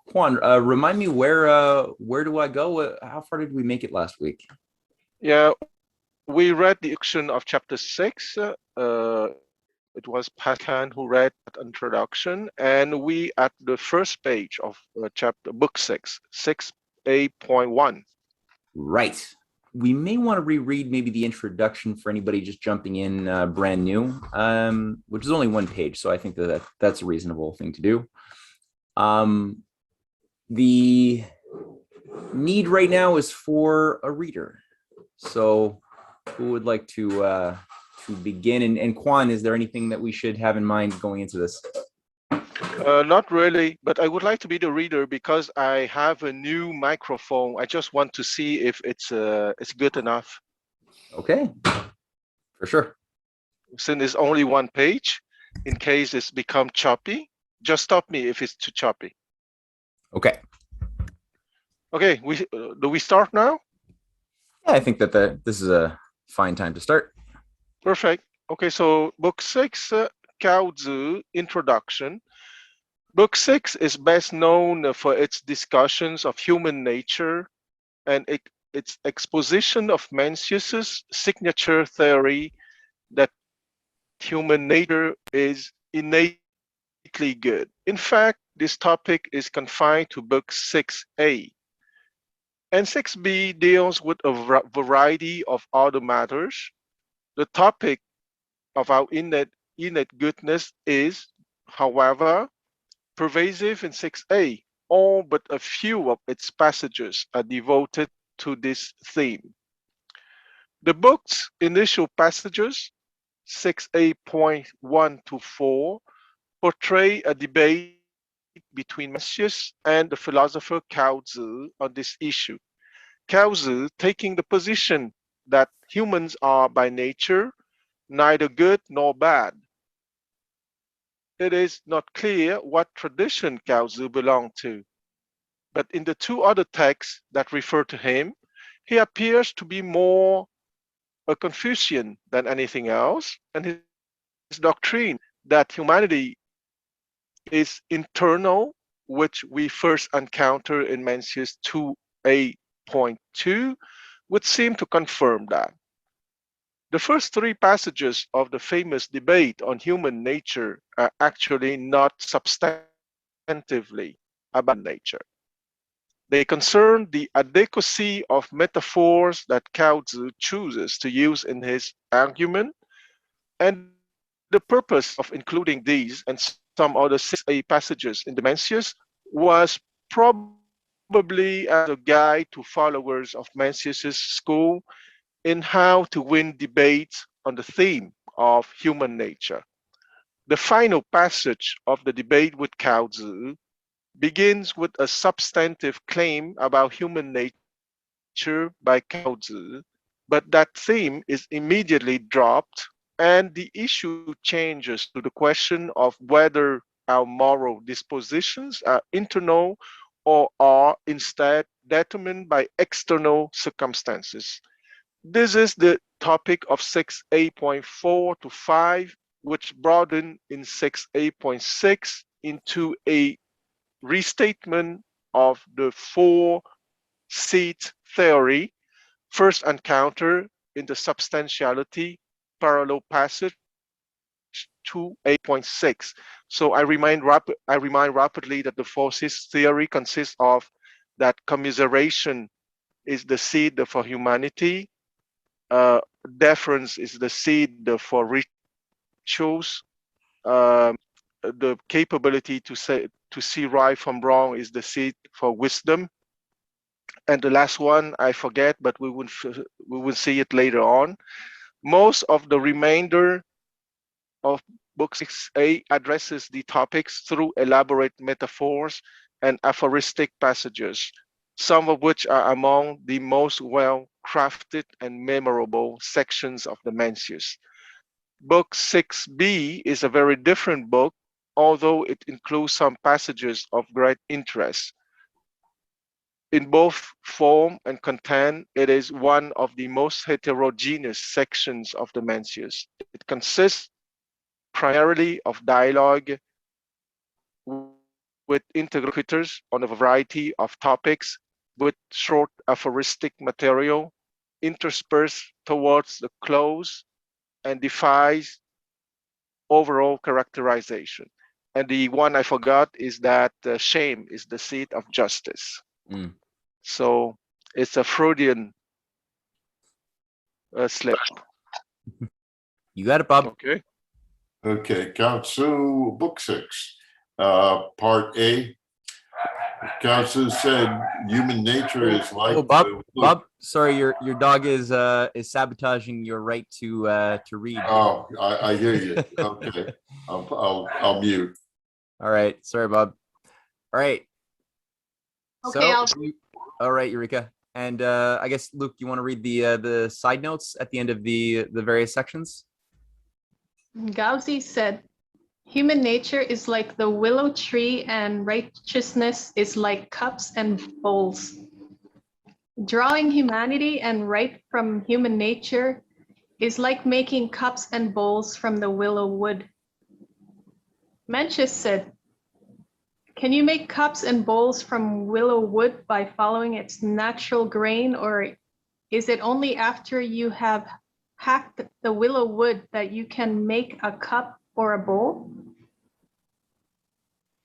Quan, remind me where do I go? How far did we make it last week? Yeah, we read the introduction of chapter 6. It was Pascal who read that introduction, and we at the first page of chapter book 6, 6a.1. Right. We may want to reread maybe the introduction for anybody just jumping in brand new, which is only one page, so I think that's a reasonable thing to do. The need right now is for a reader. So who would like to begin? And Quan, is there anything that we should have in mind going into this? Not really, but I would like to be the reader because I have a new microphone. I just want to see if it's good enough. Okay, for sure. Since it's only one page, in case it's become choppy, just stop me if it's too choppy. Okay. Okay, do we start now? Yeah, I think that this is a fine time to start. Perfect. Okay, so book 6, Cao Tzu, Introduction. Book 6 is best known for its discussions of human nature and its exposition of Mencius's signature theory that human nature is innately good. In fact, this topic is confined to book 6a. And 6b deals with a variety of other matters. The topic of our innate goodness is, however, pervasive in 6a. All but a few of its passages are devoted to this theme. The book's initial passages, 6a.1 to 4, portray a debate between Mencius and the philosopher Cao Tzu on this issue. Cao Tzu taking the position that humans are by nature neither good nor bad. It is not clear what tradition Cao Tzu belonged to, but in the two other texts that refer to him, he appears to be more a Confucian than anything else, and his doctrine that humanity is internal, which we first encounter in Mencius 2a.2, would seem to confirm that. The first three passages of the famous debate on human nature are actually not substantively about nature. They concern the adequacy of metaphors that Cao Tzu chooses to use in his argument, and the purpose of including these and some other 6a passages in the Mencius was probably as a guide to followers of Mencius's school in how to win debates on the theme of human nature. The final passage of the debate with Cao Tzu begins with a substantive claim about human nature by Cao Tzu, but that theme is immediately dropped and the issue changes to the question of whether our moral dispositions are internal or are instead determined by external circumstances. This is the topic of 6a.4 to 5, which broadened in 6a.6 into a restatement of the four seat theory, first encountered in the substantiality parallel passage 2a.6. So I remind rapidly that the four seats theory consists of that commiseration is the seed for humanity, uh, deference is the seed for rituals, um, the capability to see right from wrong is the seed for wisdom, and the last one I forget, but we will see it later on. Most of the remainder of book 6a addresses the topics through elaborate metaphors and aphoristic passages, some of which are among the most well crafted and memorable sections of the Mencius. Book 6b is a very different book, although it includes some passages of great interest. In both form and content, it is one of the most heterogeneous sections of the Mencius. It consists primarily of dialogue with interlocutors on a variety of topics with short aphoristic material interspersed towards the close and defies overall characterization. And the one I forgot is that shame is the seat of justice. Mm. So it's a Freudian slip. You got it, Bob. Okay. Okay, Gaozu, Book 6, Part A. Gaozu said human nature is like. Oh, Bob, sorry, your dog is sabotaging your right to read. Oh, I hear you. Okay, I'll mute. All right, sorry, Bob. All right. Okay, All right, Eureka. And I guess Luke, you want to read the side notes at the end of the various sections? Gauzy said, human nature is like the willow tree and righteousness is like cups and bowls. Drawing humanity and right from human nature is like making cups and bowls from the willow wood. Mencius said, can you make cups and bowls from willow wood by following its natural grain, or is it only after you have hacked the willow wood that you can make a cup or a bowl?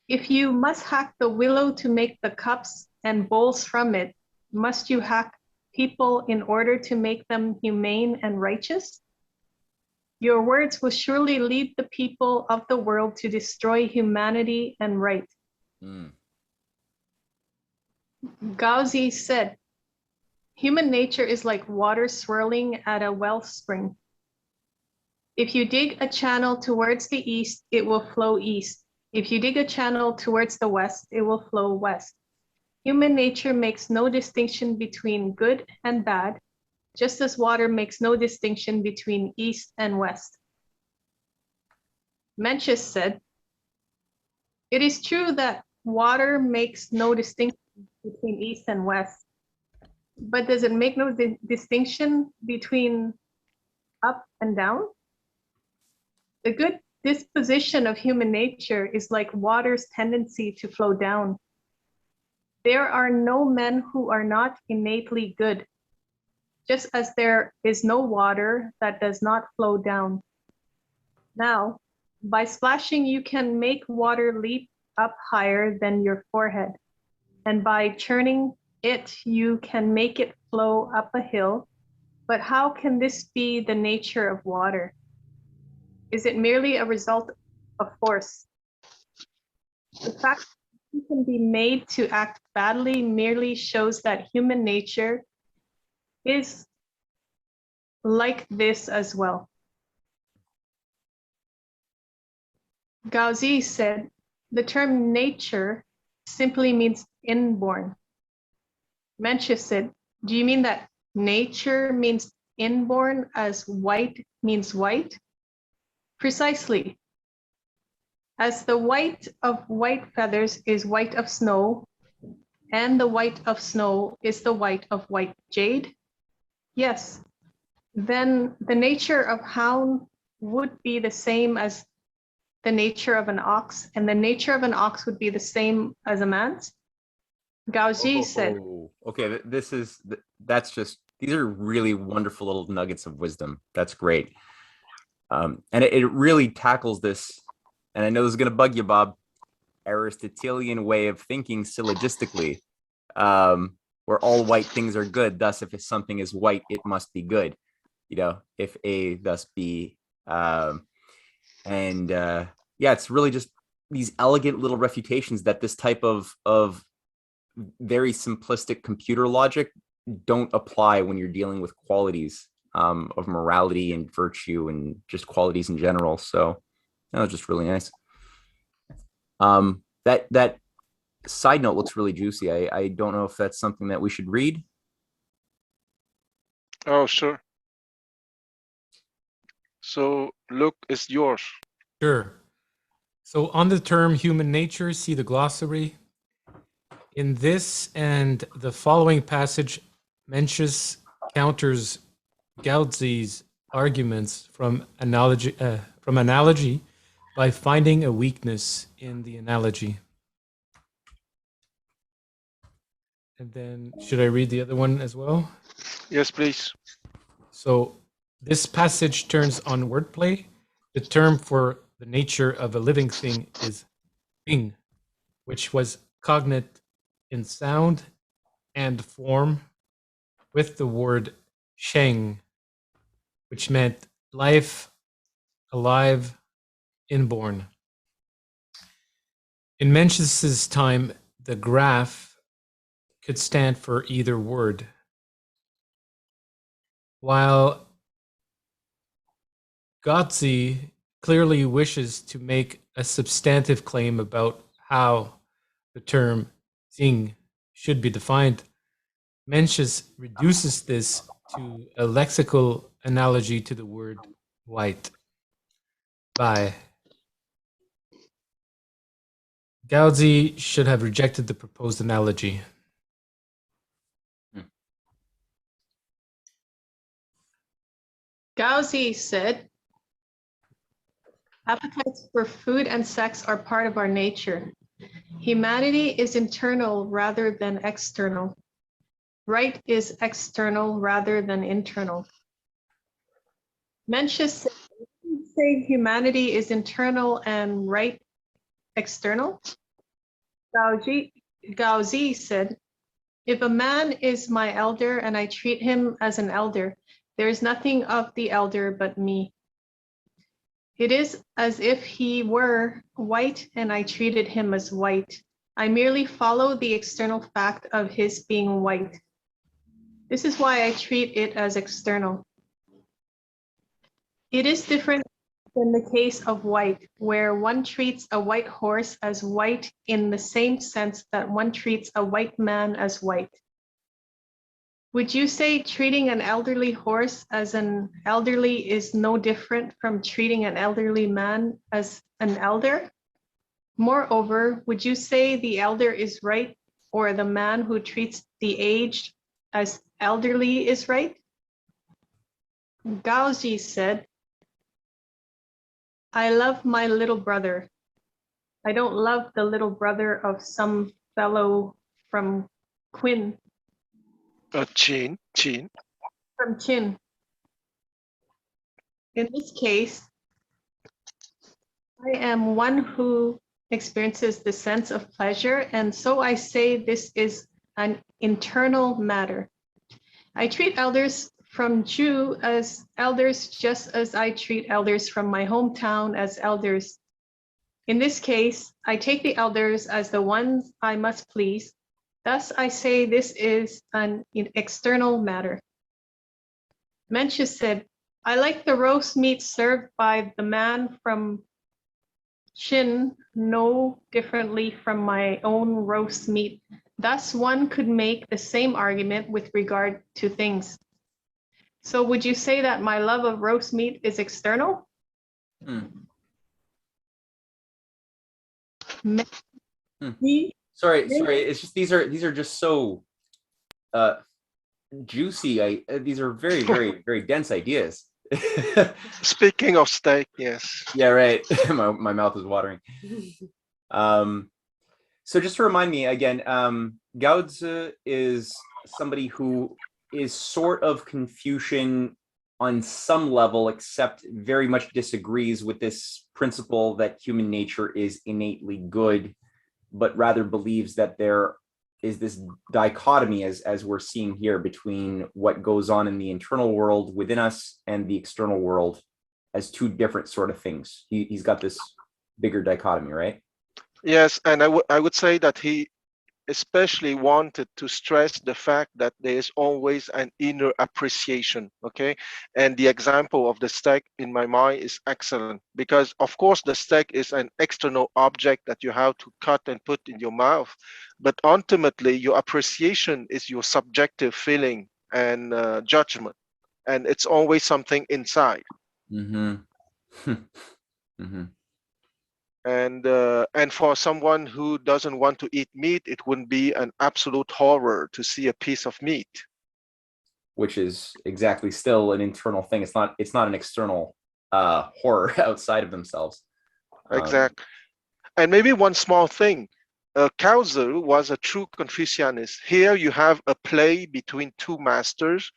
If you must hack the willow to make the cups and bowls from it, must you hack people in order to make them humane and righteous? Your words will surely lead the people of the world to destroy humanity and right. Mm. Gauzy said, human nature is like water swirling at a wellspring. If you dig a channel towards the east, it will flow east. If you dig a channel towards the west, it will flow west. Human nature makes no distinction between good and bad, just as water makes no distinction between east and west. Mencius said, it is true that water makes no distinction between east and west, but does it make no distinction between up and down? The good disposition of human nature is like water's tendency to flow down. There are no men who are not innately good, just as there is no water that does not flow down. Now, by splashing, you can make water leap up higher than your forehead, and by churning it, you can make it flow up a hill. But how can this be the nature of water? Is it merely a result of force? The fact that it can be made to act badly merely shows that human nature is like this as well. Gauzy said, the term nature simply means inborn. Mencius said, do you mean that nature means inborn as white means white? Precisely. As the white of white feathers is white of snow, and the white of snow is the white of white jade, yes, then the nature of hound would be the same as the nature of an ox, and the nature of an ox would be the same as a man's. Gauzy said, okay, these are really wonderful little nuggets of wisdom. That's great. And it really tackles this, and I know this is going to bug you, Bob, Aristotelian way of thinking syllogistically, where all white things are good. Thus, if something is white, it must be good. You know, if A, thus B. Yeah, it's really just these elegant little refutations that this type of very simplistic computer logic don't apply when you're dealing with qualities of morality and virtue and just qualities in general. So that was just really nice. That side note looks really juicy. I don't know if that's something that we should read. Oh, sure. So, Luke, it's yours. Sure. So on the term human nature, see the glossary. In this and the following passage, Mencius counters Gaudzy's arguments from analogy by finding a weakness in the analogy. And then should I read the other one as well? Yes, please. So this passage turns on wordplay. The term for the nature of a living thing is Bing, which was cognate in sound and form with the word Sheng, which meant life, alive, inborn. In Mencius's time, the graph could stand for either word. While Gotzi clearly wishes to make a substantive claim about how the term Xing should be defined, Mencius reduces this to a lexical analogy to the word white. Bai. Gaozi should have rejected the proposed analogy. Gaozi said, appetites for food and sex are part of our nature. Humanity is internal rather than external. Right is external rather than internal. Mencius said, say humanity is internal and right external. Gaozi said, if a man is my elder and I treat him as an elder, there is nothing of the elder but me. It is as if he were white and I treated him as white. I merely follow the external fact of his being white. This is why I treat it as external. It is different than the case of white, where one treats a white horse as white in the same sense that one treats a white man as white. Would you say treating an elderly horse as an elderly is no different from treating an elderly man as an elder? Moreover, would you say the elder is right or the man who treats the aged as elderly is right? Gaozi said, I love my little brother. I don't love the little brother of some fellow from Quinn. Chin. From Chin. In this case, I am one who experiences the sense of pleasure, and so I say this is an internal matter. I treat elders from Jew as elders just as I treat elders from my hometown as elders. In this case, I take the elders as the ones I must please. Thus, I say this is an external matter. Mencius said, I like the roast meat served by the man from Shun no differently from my own roast meat. Thus, one could make the same argument with regard to things. So would you say that my love of roast meat is external? Sorry. It's just these are just so juicy. These are very, very, very dense ideas. Speaking of steak, yes. Yeah, right. my mouth is watering. So just to remind me again, Gaozi is somebody who is sort of Confucian on some level, except very much disagrees with this principle that human nature is innately good, but rather believes that there is this dichotomy, as we're seeing here, between what goes on in the internal world within us and the external world as two different sort of things. He's got this bigger dichotomy, right? Yes, and I would say that he especially wanted to stress the fact that there is always an inner appreciation, okay? And the example of the steak in my mind is excellent because, of course, the steak is an external object that you have to cut and put in your mouth. But ultimately, your appreciation is your subjective feeling and judgment. And it's always something inside. Mm-hmm. Mm-hmm. And for someone who doesn't want to eat meat, it wouldn't be an absolute horror to see a piece of meat, which is exactly still an internal thing. It's not an external horror outside of themselves. Exactly. And maybe one small thing, Cao Tzu was a true Confucianist. Here you have a play between two masters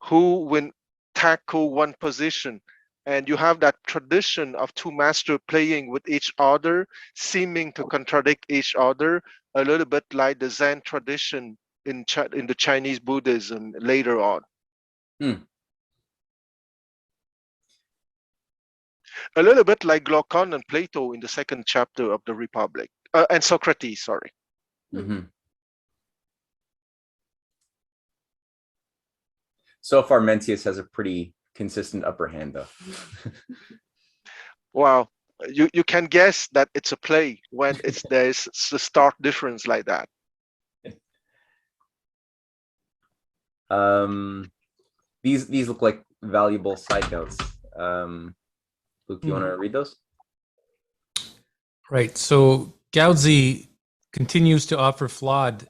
who will tackle one position. And you have that tradition of two masters playing with each other, seeming to contradict each other, a little bit like the Zen tradition in the Chinese Buddhism later on. A little bit like Glaucon and Plato in the second chapter of the Republic, and Socrates, sorry. Mhm. So far, Mencius has a pretty consistent upper hand, though. Wow, you can guess that it's a play when there's a stark difference like that. These look like valuable side notes. Luke, do you want to read those? Right. So Gaozi continues to offer flawed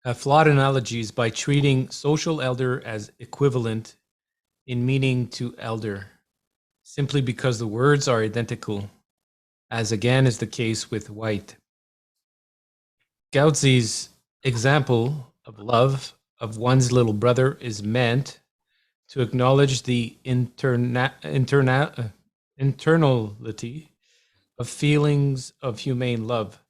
analogies by treating social elder as equivalent in meaning to elder, simply because the words are identical, as again is the case with white. Gaozi's example of love of one's little brother is meant to acknowledge the internality of feelings of humane love.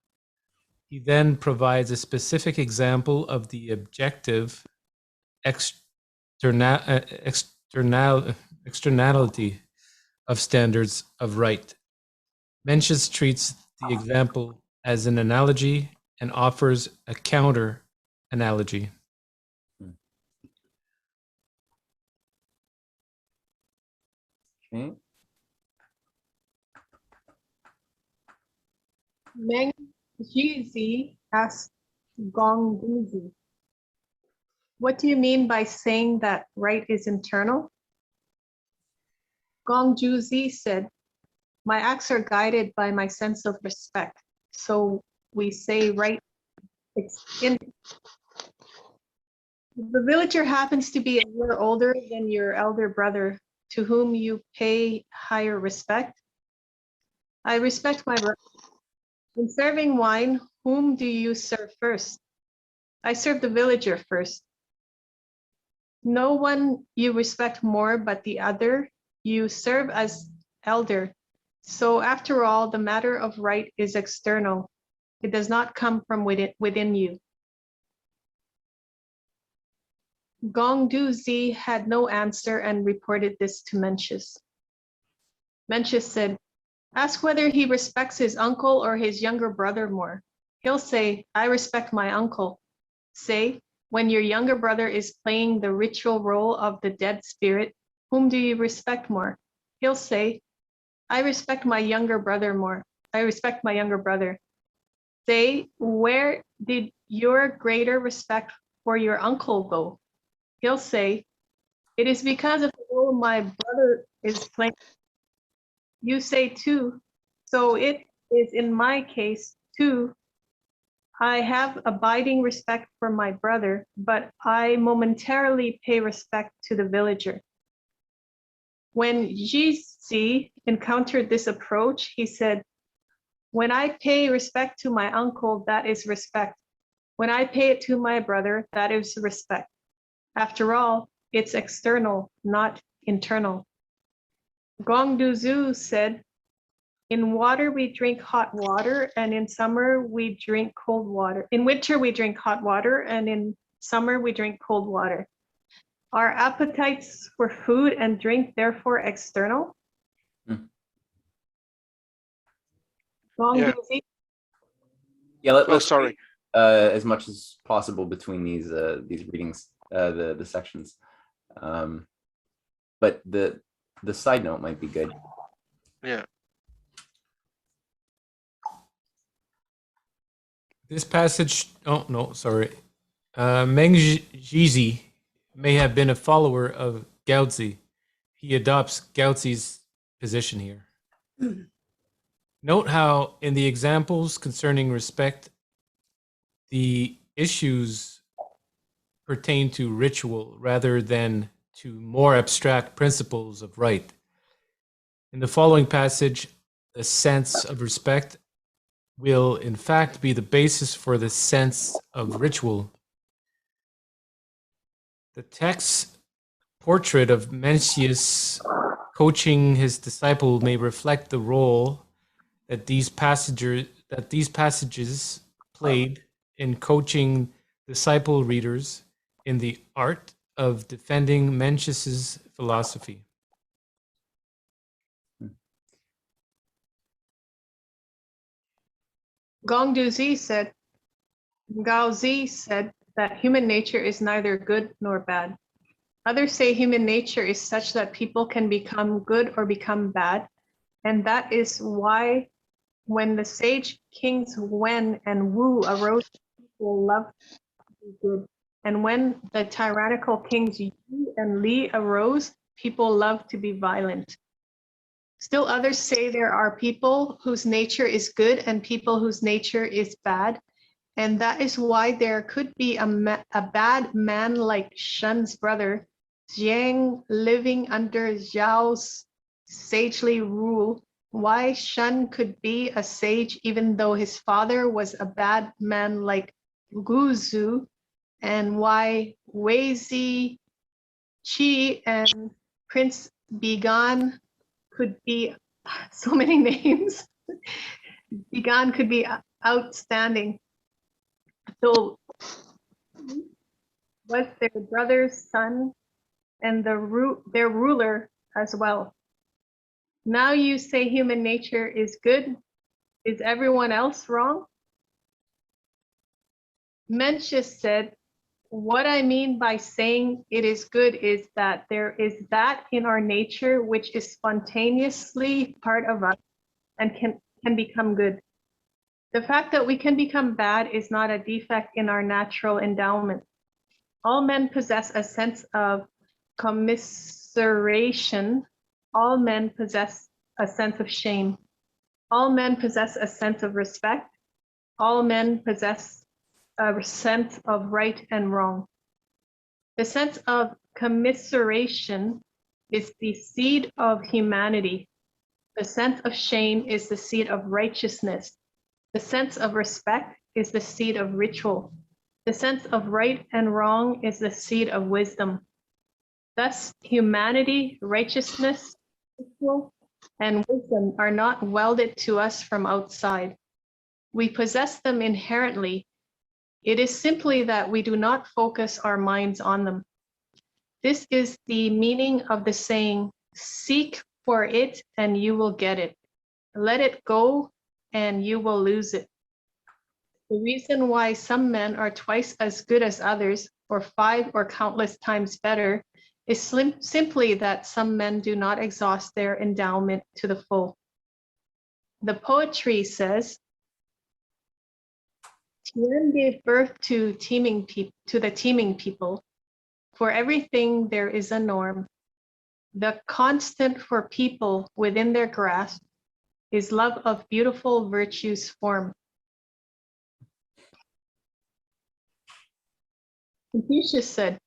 He then provides a specific example of the objective externality of standards of right. Mencius treats the example as an analogy and offers a counter analogy. Okay. Mencius asked Gongduzi, what do you mean by saying that right is internal? Gongduzi said, my acts are guided by my sense of respect. So we say right. The villager happens to be a year older than your elder brother, to whom you pay higher respect. I respect my brother. In serving wine, whom do you serve first? I serve the villager first. No one you respect more but the other you serve as elder. So after all, the matter of right is external. It does not come from within you. Gongduzi had no answer and reported this to Mencius. Mencius said, ask whether he respects his uncle or his younger brother more. He'll say, I respect my uncle. Say, when your younger brother is playing the ritual role of the dead spirit, whom do you respect more? He'll say, I respect my younger brother more. I respect my younger brother. Say, where did your greater respect for your uncle go? He'll say, it is because of the role my brother is playing. You say too, so it is in my case too. I have abiding respect for my brother, but I momentarily pay respect to the villager. When Jizi encountered this approach, he said, when I pay respect to my uncle, that is respect. When I pay it to my brother, that is respect. After all, it's external, not internal. Gongduzi said, in water, we drink hot water, and in summer, we drink cold water. In winter, we drink hot water, and in summer, we drink cold water. Are appetites for food and drink therefore external? Yeah. Yeah, let's sorry. As much as possible between these readings, the sections. But the side note might be good. Yeah. This passage, oh no, sorry. Mencius may have been a follower of Gaozi. He adopts Gaozi's position here. Note how in the examples concerning respect, the issues pertain to ritual rather than to more abstract principles of right. In the following passage, the sense of respect will in fact be the basis for the sense of ritual. The text's portrait of Mencius coaching his disciple may reflect the role that these passages played in coaching disciple readers in the art of defending Mencius's philosophy. Gao Zi said that human nature is neither good nor bad. Others say human nature is such that people can become good or become bad, and that is why when the sage kings Wen and Wu arose, people loved to be good. And when the tyrannical kings Yu and Li arose, people loved to be violent. Still others say there are people whose nature is good and people whose nature is bad. And that is why there could be a bad man like Shun's brother, Jiang, living under Zhao's sagely rule. Why Shun could be a sage even though his father was a bad man like Guzu, and why Wei Zi, Qi, and Prince Bigan could be so many names. Bigan could be outstanding. So was their brother's son and their ruler as well. Now you say human nature is good. Is everyone else wrong? Mencius said, what I mean by saying it is good is that there is that in our nature which is spontaneously part of us and can become good. The fact that we can become bad is not a defect in our natural endowment. All men possess a sense of commiseration. All men possess a sense of shame. All men possess a sense of respect. All men possess a sense of right and wrong. The sense of commiseration is the seed of humanity. The sense of shame is the seed of righteousness. The sense of respect is the seed of ritual. The sense of right and wrong is the seed of wisdom. Thus, humanity, righteousness, ritual, and wisdom are not welded to us from outside. We possess them inherently. It is simply that we do not focus our minds on them. This is the meaning of the saying, seek for it and you will get it. Let it go and you will lose it. The reason why some men are twice as good as others, or 5 or countless times better, is simply that some men do not exhaust their endowment to the full. The poetry says, Tian gave birth to the teeming people. For everything there is a norm. The constant for people within their grasp is love of beautiful virtues form. Confucius said,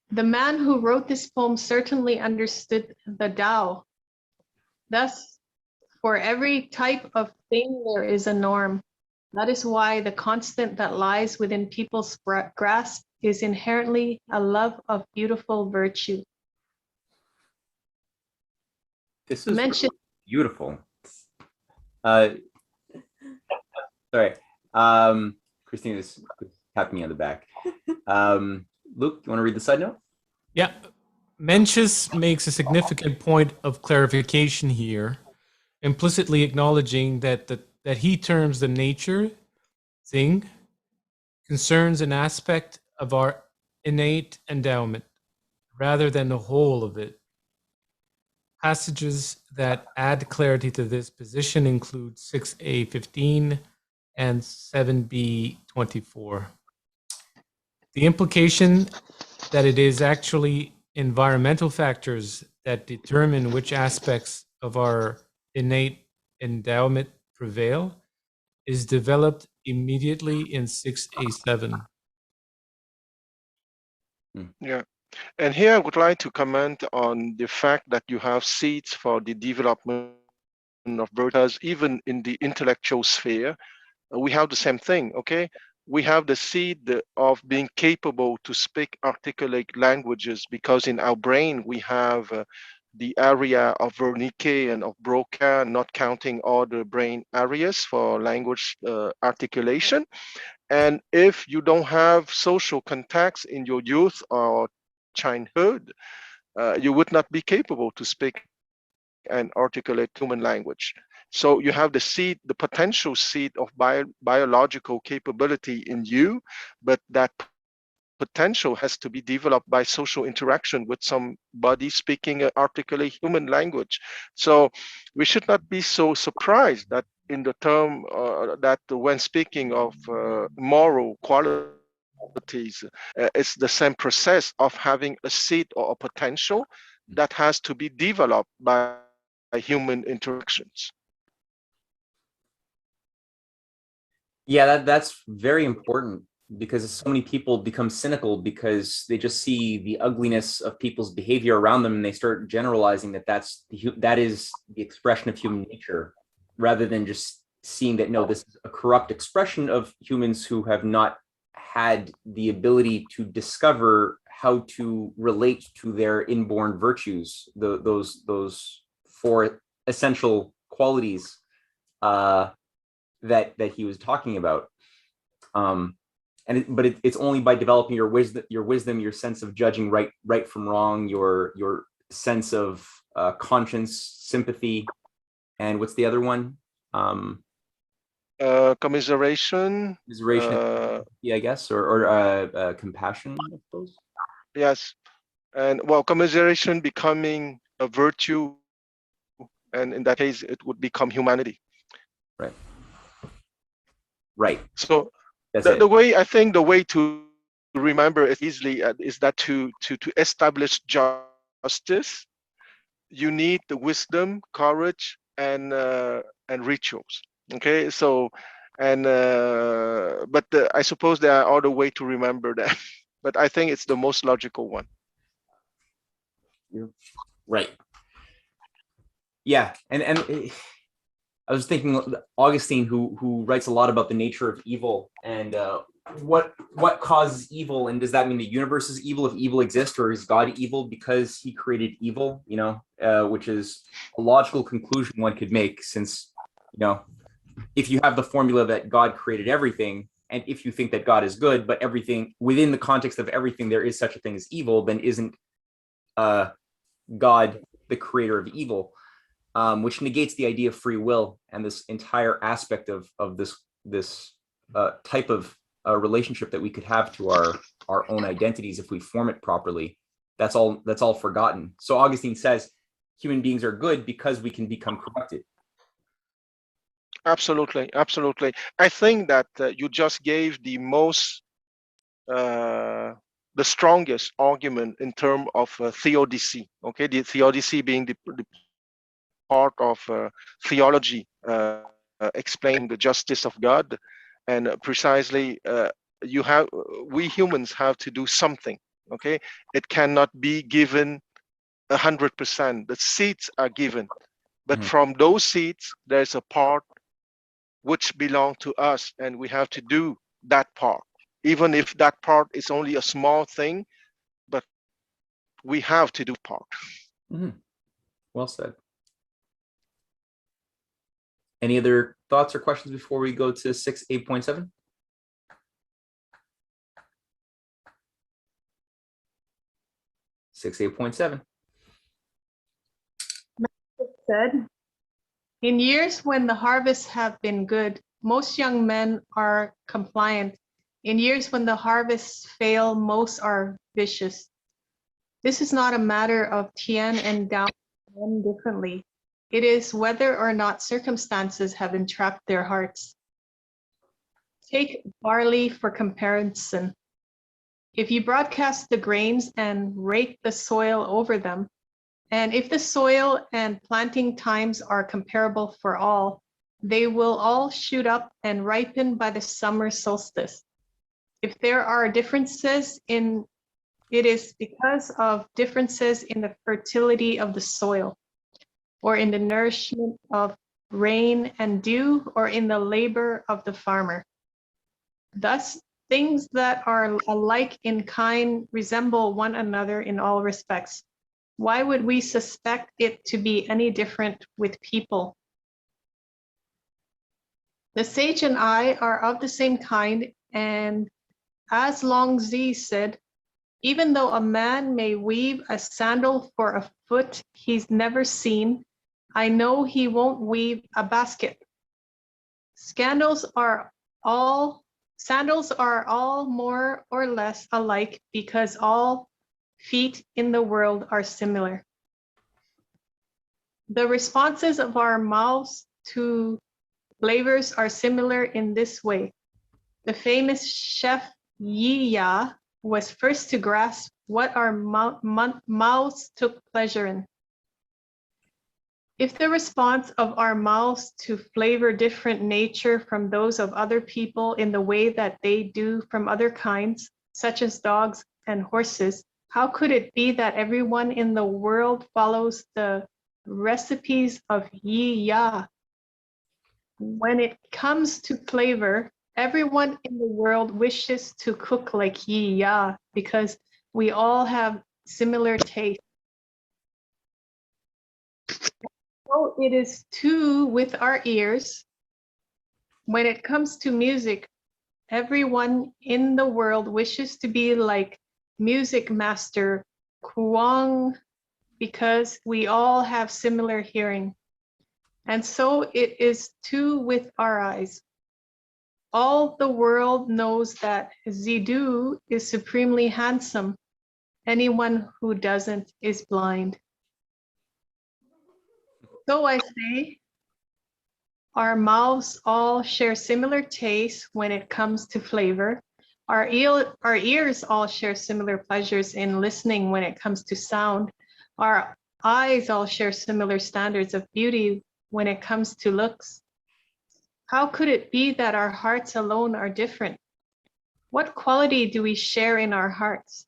the man who wrote this poem certainly understood the Tao. Thus, for every type of thing there is a norm. That is why the constant that lies within people's grasp is inherently a love of beautiful virtue. This is really beautiful. Sorry. Christine is tapping me on the back. Luke, you want to read the side note? Yeah. Mencius makes a significant point of clarification here, implicitly acknowledging that he terms the nature, thing, concerns an aspect of our innate endowment, rather than the whole of it. Passages that add clarity to this position include 6a:15 and 7b:24. The implication that it is actually environmental factors that determine which aspects of our innate endowment prevail is developed immediately in 6a:7. Yeah. And here I would like to comment on the fact that you have seeds for the development of virtues, even in the intellectual sphere. we have the same thing, okay? We have the seed of being capable to speak articulate languages, because in our brain we have the area of Wernicke and of Broca, not counting all the brain areas for language articulation. And if you don't have social contacts in your youth or childhood, you would not be capable to speak and articulate human language. So you have the seed, the potential seed of biological capability in you, but that potential has to be developed by social interaction with somebody speaking articulate human language. So we should not be so surprised that in the term that when speaking of moral qualities, it's the same process of having a seed or a potential that has to be developed by human interactions. Yeah, that's very important, because so many people become cynical because they just see the ugliness of people's behavior around them, and they start generalizing that that is the expression of human nature, rather than just seeing that, no, this is a corrupt expression of humans who have not had the ability to discover how to relate to their inborn virtues, those four essential qualities that he was talking about. But it's only by developing your wisdom, your sense of judging right from wrong, your sense of conscience, sympathy, and what's the other one? Commiseration. Yeah, I guess, or compassion, I suppose. Yes, and well, commiseration becoming a virtue, and in that case, it would become humanity. Right. Right. So That's the it. way, I think the way to remember it easily is that to establish justice, you need the wisdom, courage, and rituals. Okay, so but I suppose there are other ways to remember that, but I think it's the most logical one. Right. Yeah, and I was thinking Augustine, who writes a lot about the nature of evil and what causes evil, and does that mean the universe is evil if evil exists, or is God evil because he created evil? You know, which is a logical conclusion one could make, since, you know, if you have the formula that God created everything, and if you think that God is good, but everything within the context of everything there is such a thing as evil, then isn't God the creator of evil? Which negates the idea of free will and this entire aspect of this type of relationship that we could have to our own identities if we form it properly. That's all forgotten. So Augustine says human beings are good because we can become corrupted. Absolutely, absolutely. I think that you just gave the most, the strongest argument in terms of theodicy. Okay, the theodicy being the part of theology, explaining the justice of God, and precisely we humans have to do something. Okay, it cannot be given 100%. The seeds are given, but from those seeds, there's a part which belong to us, and we have to do that part, even if that part is only a small thing, but we have to do part. Well said. Any other thoughts or questions before we go to 6.8.7? Said, in years when the harvests have been good, most young men are compliant. In years when the harvests fail, most are vicious. This is not a matter of Tian and Dao men differently. It is whether or not circumstances have entrapped their hearts. Take barley for comparison. If you broadcast the grains and rake the soil over them, and if the soil and planting times are comparable for all, they will all shoot up and ripen by the summer solstice. If there are differences it is because of differences in the fertility of the soil, or in the nourishment of rain, and dew, or in the labor of the farmer. Thus, things that are alike in kind resemble one another in all respects. Why would we suspect it to be any different with people? The sage and I are of the same kind, and as Long Zi said, even though a man may weave a sandal for a foot he's never seen, I know he won't weave a basket. Sandals are all more or less alike because all feet in the world are similar. The responses of our mouths to flavors are similar in this way. The famous chef Yi Ya was first to grasp what our mouths took pleasure in. If the response of our mouths to flavor different nature from those of other people in the way that they do from other kinds, such as dogs and horses, how could it be that everyone in the world follows the recipes of Yi Ya? When it comes to flavor, everyone in the world wishes to cook like Yi Ya because we all have similar taste. So it is too with our ears. When it comes to music, everyone in the world wishes to be like music master Kuang because we all have similar hearing. And so it is too with our eyes. All the world knows that Zidu is supremely handsome. Anyone who doesn't is blind. So I say, our mouths all share similar tastes when it comes to flavor. Our ears all share similar pleasures in listening when it comes to sound. Our eyes all share similar standards of beauty when it comes to looks. How could it be that our hearts alone are different? What quality do we share in our hearts?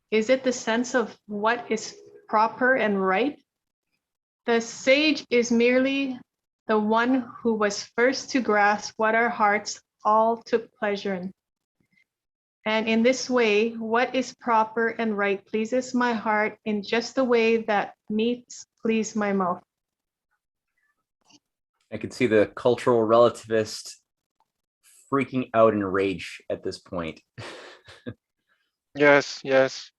Is it the sense of what is proper and right? The sage is merely the one who was first to grasp what our hearts all took pleasure in. And in this way, what is proper and right pleases my heart in just the way that meats please my mouth. I could see the cultural relativist freaking out in rage at this point. Yes, yes.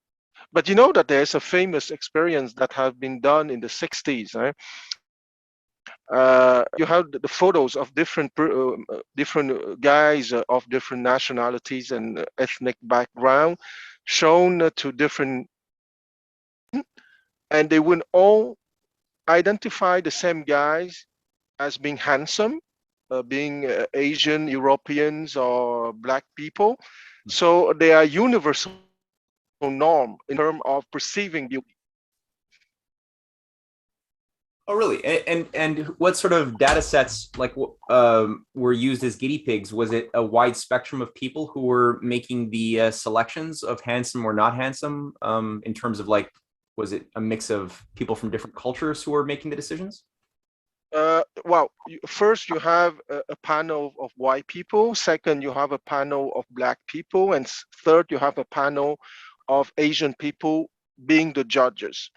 But you know that there's a famous experience that has been done in the 60s. Right? You have the photos of different guys of different nationalities and ethnic background shown to different, and they would all identify the same guys as being handsome, being Asian, Europeans, or Black people. So they are universal norm in terms of perceiving beauty. Oh, really? And what sort of data sets were used as guinea pigs? Was it a wide spectrum of people who were making the selections of handsome or not handsome? In terms of like, was it a mix of people from different cultures who were making the decisions? Well, first you have a panel of white people. Second, you have a panel of Black people, and third, you have a panel of Asian people being the judges.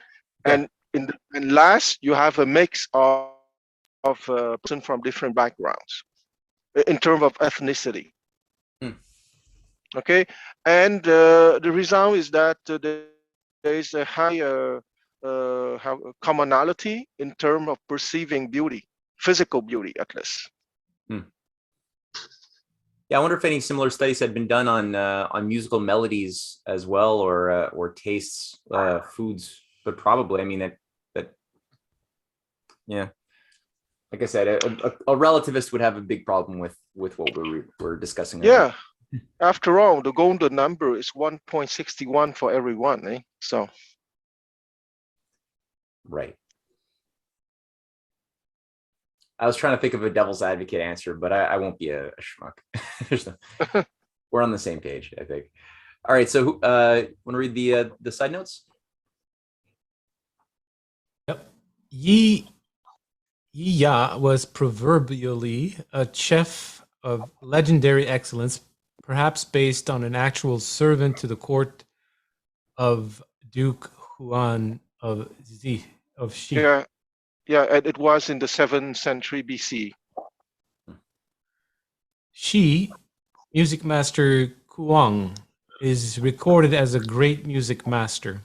Okay. And last, you have a mix of person from different backgrounds in terms of ethnicity. Okay, and the result is that there is a higher commonality in terms of perceiving beauty, physical beauty at least. Yeah, I wonder if any similar studies had been done on musical melodies as well, or tastes, foods. But probably, I mean that yeah. Like I said, a relativist would have a big problem with what we're discussing. Yeah. After all, the golden number is 1.61 for everyone, eh? So. Right. I was trying to think of a devil's advocate answer, but I won't be a schmuck. We're on the same page, I think. All right, so want to read the side notes? Yep. Yi Iya was proverbially a chef of legendary excellence, perhaps based on an actual servant to the court of Duke Huan of Shi. Yeah, yeah, and it was in the 7th century BC. Shi, music master Kuang, is recorded as a great music master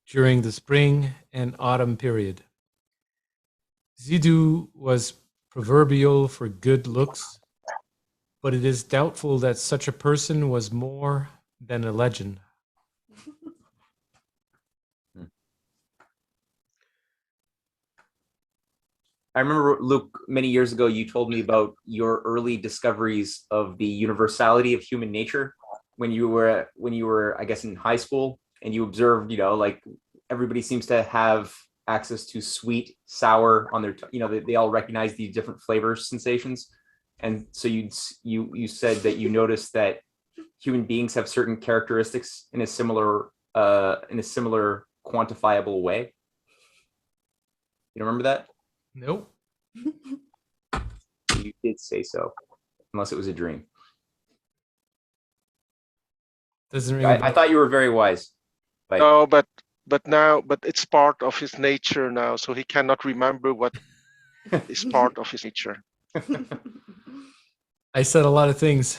during the spring and autumn period. Zidu was proverbial for good looks, but it is doubtful that such a person was more than a legend. I remember, Luke, many years ago, you told me about your early discoveries of the universality of human nature when you were, I guess, in high school, and you observed, like everybody seems to have access to sweet, sour on their, they all recognize these different flavor sensations, and so you said that you noticed that human beings have certain characteristics in a similar quantifiable way. You remember that? Nope. You did say so, unless it was a dream. Doesn't ring a I bell. thought you were very wise. No, but it's part of his nature now, so he cannot remember what is part of his nature. I said a lot of things.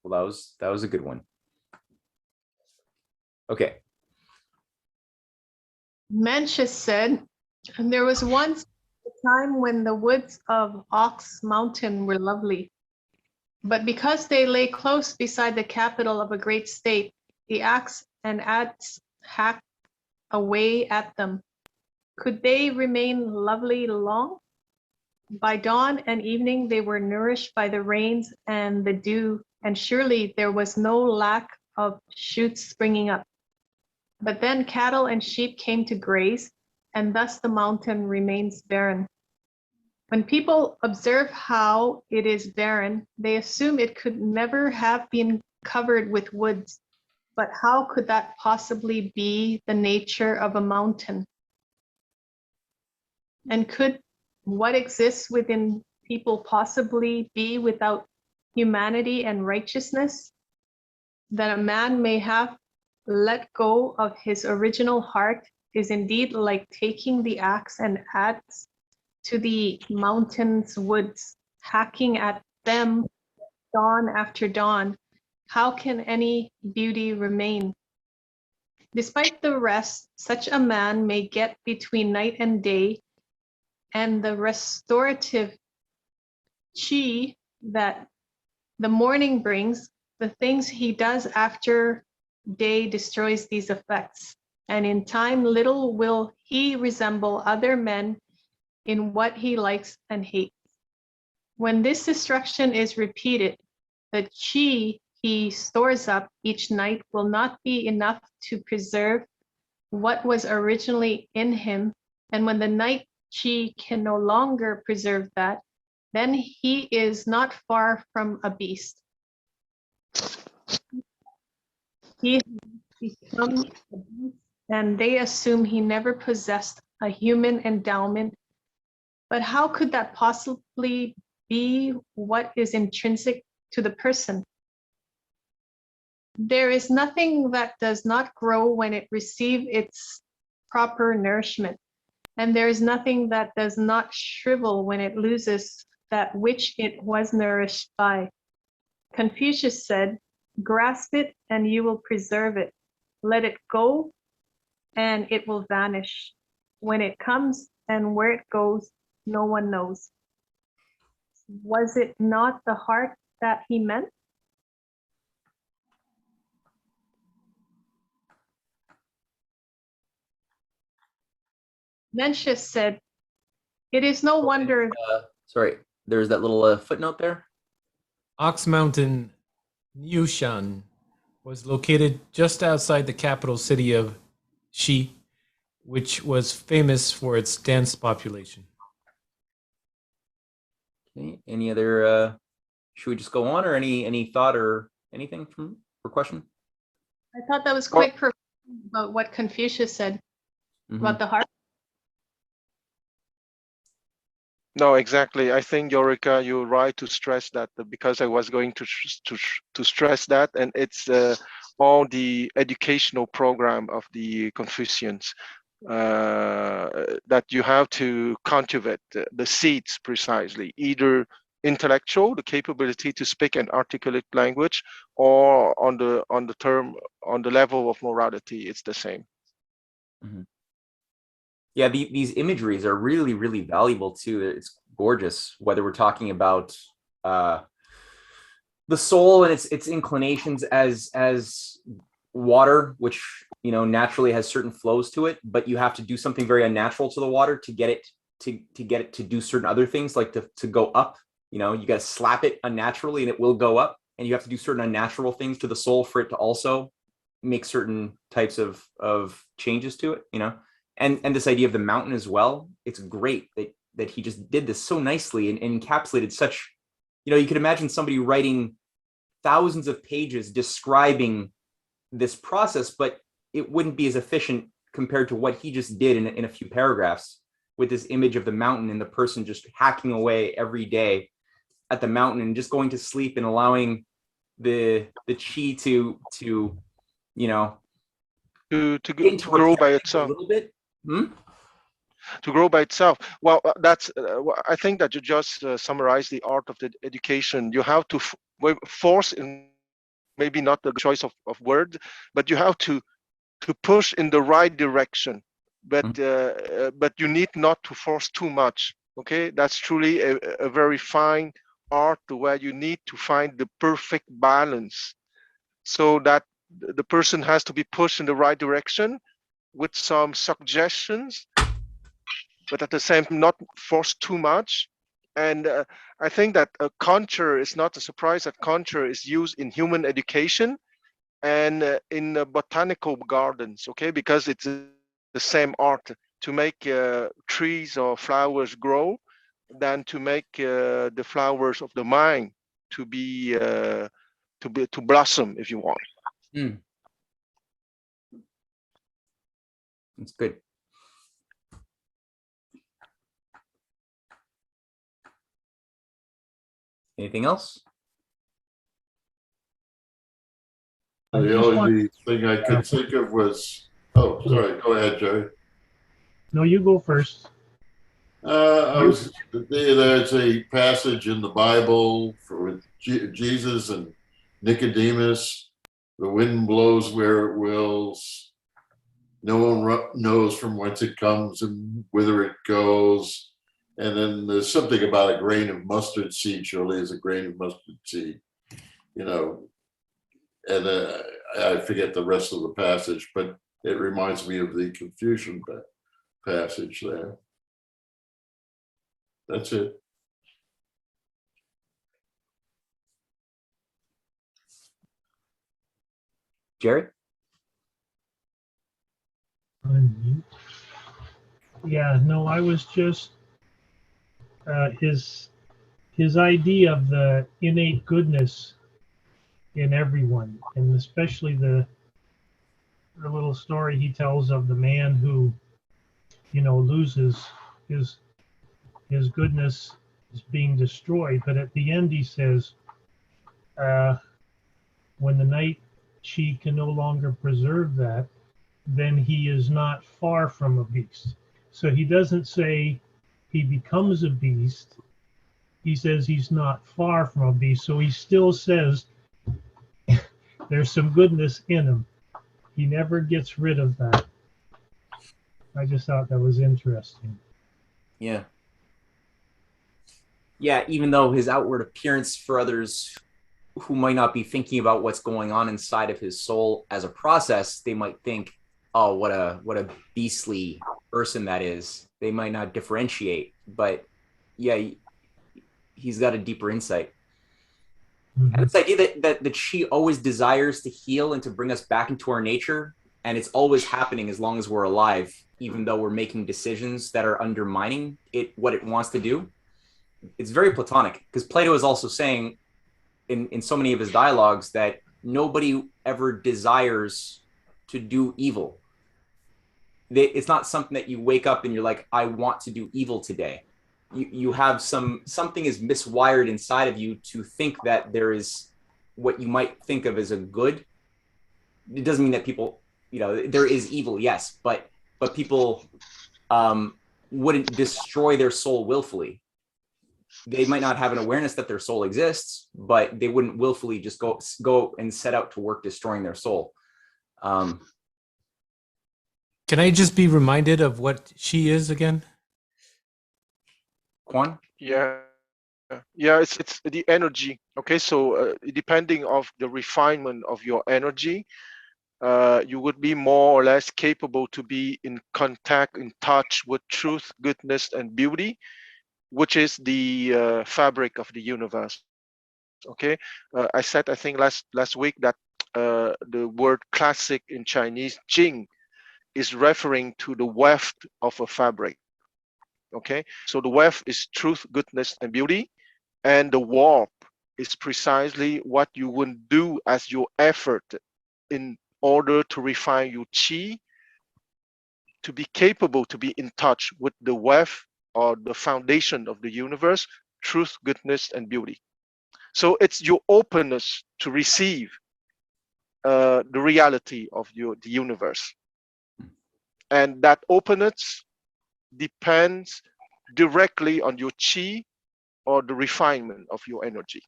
Well, that was a good one. Okay. Mencius said, and there was once a time when the woods of Ox Mountain were lovely, but because they lay close beside the capital of a great state, the axe and adze hacked away at them. Could they remain lovely long? By dawn and evening they were nourished by the rains and the dew, and surely there was no lack of shoots springing up. But then cattle and sheep came to graze, and thus the mountain remains barren. When people observe how it is barren, they assume it could never have been covered with woods. But how could that possibly be the nature of a mountain? And could what exists within people possibly be without humanity and righteousness? That a man may have let go of his original heart is indeed like taking the axe and adze to the mountains' woods, hacking at them dawn after dawn. How can any beauty remain? Despite the rest, such a man may get between night and day, and the restorative chi that the morning brings, the things he does after day destroys these effects, and in time little will he resemble other men in what he likes and hates. When this destruction is repeated, the chi he stores up each night will not be enough to preserve what was originally in him, and when the night chi can no longer preserve that, then he is not far from a beast. He has become a beast, and they assume he never possessed a human endowment. But how could that possibly be what is intrinsic to the person? There is nothing that does not grow when it receives its proper nourishment, and there is nothing that does not shrivel when it loses that which it was nourished by. Confucius said, "Grasp it and you will preserve it. Let it go and it will vanish. When it comes and where it goes, no one knows." Was it not the heart that he meant? Mencius said, "It is no wonder." Sorry, there's that little footnote there. Ox Mountain, Shun, was located just outside the capital city of Shi, which was famous for its dense population. Okay. Any other? Should we just go on, or any thought or anything or question? I thought that was quite profound about what Confucius said. about the heart. No, exactly. I think Eureka, you're right to stress that because I was going to stress that, and it's all the educational program of the Confucians that you have to cultivate the seeds precisely, either intellectual, the capability to speak and articulate language, or on the level of morality, it's the same. Mhm. Yeah, these imageries are really, really valuable too. It's gorgeous, whether we're talking about the soul and its inclinations as water, which naturally has certain flows to it, but you have to do something very unnatural to the water to get it to do certain other things, like to go up. You got to slap it unnaturally and it will go up, and you have to do certain unnatural things to the soul for it to also make certain types of changes to it. And this idea of the mountain as well, it's great that he just did this so nicely and encapsulated such, you could imagine somebody writing thousands of pages describing this process, but it wouldn't be as efficient compared to what he just did in a few paragraphs, with this image of the mountain and the person just hacking away every day at the mountain and just going to sleep and allowing the chi to grow by itself. A little bit. To grow by itself. Well, that's I think that you just summarized the art of the education. You have to force in, maybe not the choice of words, but you have to push in the right direction. But you need not to force too much. Okay, that's truly a very fine art where you need to find the perfect balance, so that the person has to be pushed in the right direction with some suggestions, but at the same time not force too much. And I think that conjure is not a surprise that conjure is used in human education and in botanical gardens, okay, because it's the same art to make trees or flowers grow than to make the flowers of the mind to blossom, if you want. That's good. Anything else? The only thing I could think of was, oh, sorry, go ahead, Jerry. No, you go first. There's a passage in the Bible with Jesus and Nicodemus. The wind blows where it wills. No one knows from whence it comes and whither it goes. And then there's something about a grain of mustard seed, surely is a grain of mustard seed, and I forget the rest of the passage, but it reminds me of the Confucian passage there. That's it. Jerry? Yeah, no, I was just his idea of the innate goodness in everyone, and especially the little story he tells of the man who, loses his goodness is being destroyed. But at the end, he says, when the night chi can no longer preserve that, then he is not far from a beast. So he doesn't say he becomes a beast. He says he's not far from a beast. So he still says there's some goodness in him. He never gets rid of that. I just thought that was interesting. Yeah. Yeah, even though his outward appearance for others who might not be thinking about what's going on inside of his soul as a process, they might think, oh, what a beastly person that is. They might not differentiate, but yeah, he's got a deeper insight. Mm-hmm. And this idea that the chi always desires to heal and to bring us back into our nature, and it's always happening as long as we're alive, even though we're making decisions that are undermining what it wants to do. It's very Platonic, because Plato is also saying in so many of his dialogues that nobody ever desires to do evil. it's not something that you wake up and you're like, I want to do evil today. You have something is miswired inside of you to think that there is what you might think of as a good. It doesn't mean that people, there is evil, yes, but people wouldn't destroy their soul willfully. They might not have an awareness that their soul exists, but they wouldn't willfully just go and set out to work destroying their soul. Can I just be reminded of what she is again? Quan? Yeah, it's the energy. Okay, so depending of the refinement of your energy, you would be more or less capable to be in contact, in touch with truth, goodness, and beauty, which is the fabric of the universe. Okay, I said, I think last week, that the word classic in Chinese, Jing, is referring to the weft of a fabric. Okay, so the weft is truth, goodness, and beauty, and the warp is precisely what you would do as your effort in order to refine your chi, to be capable to be in touch with the weft, or the foundation of the universe, truth, goodness, and beauty. So it's your openness to receive the reality of the universe, and that openness depends directly on your chi, or the refinement of your energy.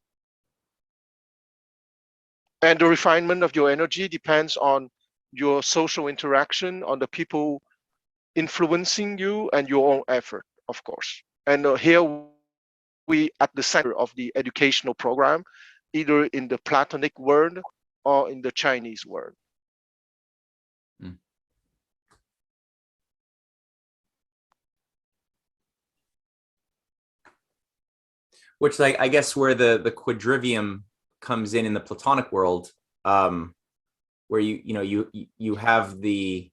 And the refinement of your energy depends on your social interaction, on the people influencing you, and your own effort, of course. And here we at the center of the educational program, either in the Platonic world or in the Chinese world. Which, like, I guess where the quadrivium comes in the Platonic world, where you have the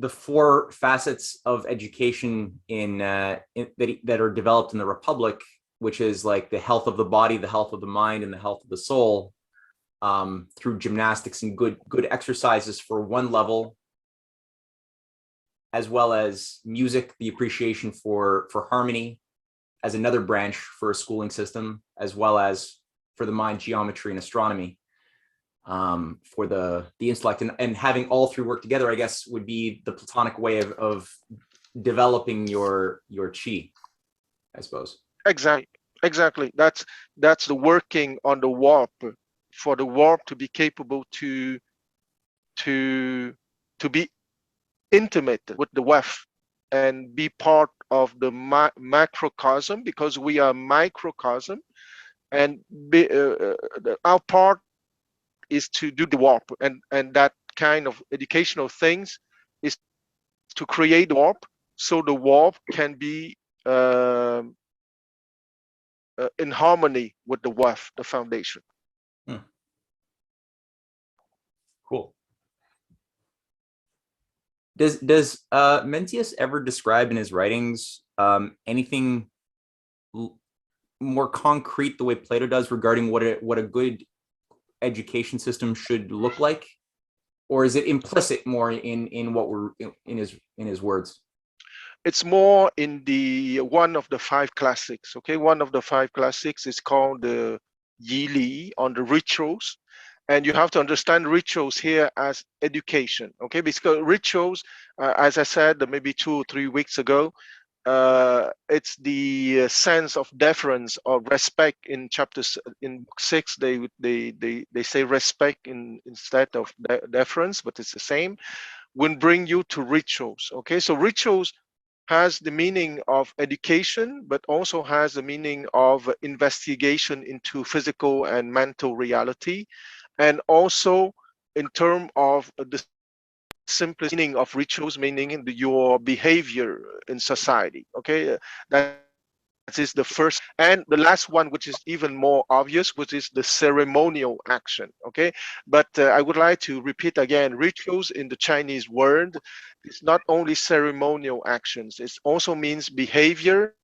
four facets of education that are developed in the Republic, which is like the health of the body, the health of the mind, and the health of the soul, through gymnastics and good exercises for one level, as well as music, the appreciation for harmony as another branch for a schooling system, as well as for the mind, geometry and astronomy, for the intellect, and having all three work together, I guess, would be the Platonic way of developing your chi, I suppose. Exactly. That's the working on the warp, for the warp to be capable to be intimate with the weft and be part of the macrocosm, because we are microcosm, and our part is to do the warp, and that kind of educational things is to create the warp, so the warp can be in harmony with the weft, the foundation. Cool. Does Mencius ever describe in his writings anything more concrete, the way Plato does, regarding what a good education system should look like, or is it implicit more in what we're in his words? It's more in the one of the five classics. Okay, one of the five classics is called the Yi Li, on the rituals. And you have to understand rituals here as education, okay? Because rituals, as I said maybe 2 or 3 weeks ago, it's the sense of deference or respect. In in book 6, they say respect instead of deference, but it's the same. Will bring you to rituals, okay? So rituals has the meaning of education, but also has the meaning of investigation into physical and mental reality. And also in terms of the simplest meaning of rituals, meaning your behavior in society. Okay, that is the first. And the last one, which is even more obvious, which is the ceremonial action. Okay, but I would like to repeat again, rituals in the Chinese word is not only ceremonial actions, it also means behavior.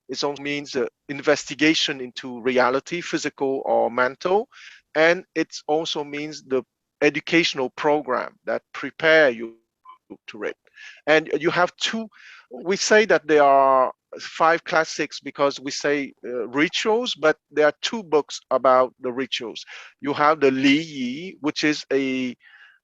It also means investigation into reality, physical or mental, and it also means the educational program that prepare you to read. And you have two, we say that there are 5 classics because we say rituals, but there are 2 books about the rituals. You have the Li Yi, which is the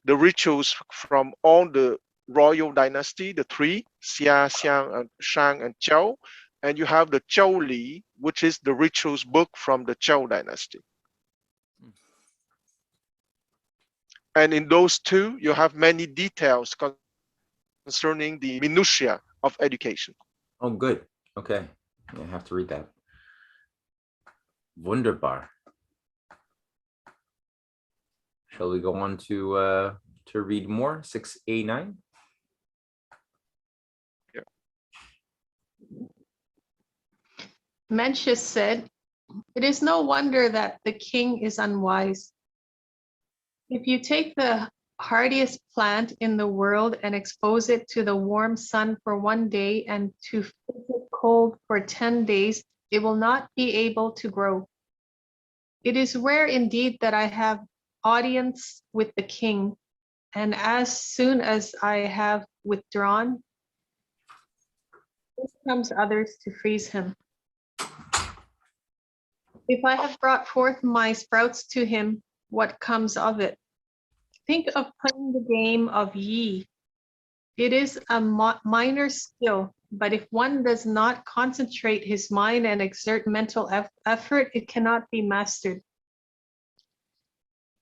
rituals from all the royal dynasty, the 3, Xia, Xiang, and Shang, and Zhou. And you have the Zhou Li, which is the rituals book from the Zhou dynasty. And in those 2, you have many details concerning the minutiae of education. Oh, good. Okay. I have to read that. Wunderbar. Shall we go on to read more? 6A9. Yeah. Mencius said, "It is no wonder that the king is unwise. If you take the hardiest plant in the world and expose it to the warm sun for 1 day and to frigid cold for 10 days, it will not be able to grow. It is rare indeed that I have audience with the king, and as soon as I have withdrawn, here comes others to freeze him. If I have brought forth my sprouts to him, what comes of it? Think of playing the game of Yi. It is a minor skill, but if one does not concentrate his mind and exert mental effort, it cannot be mastered.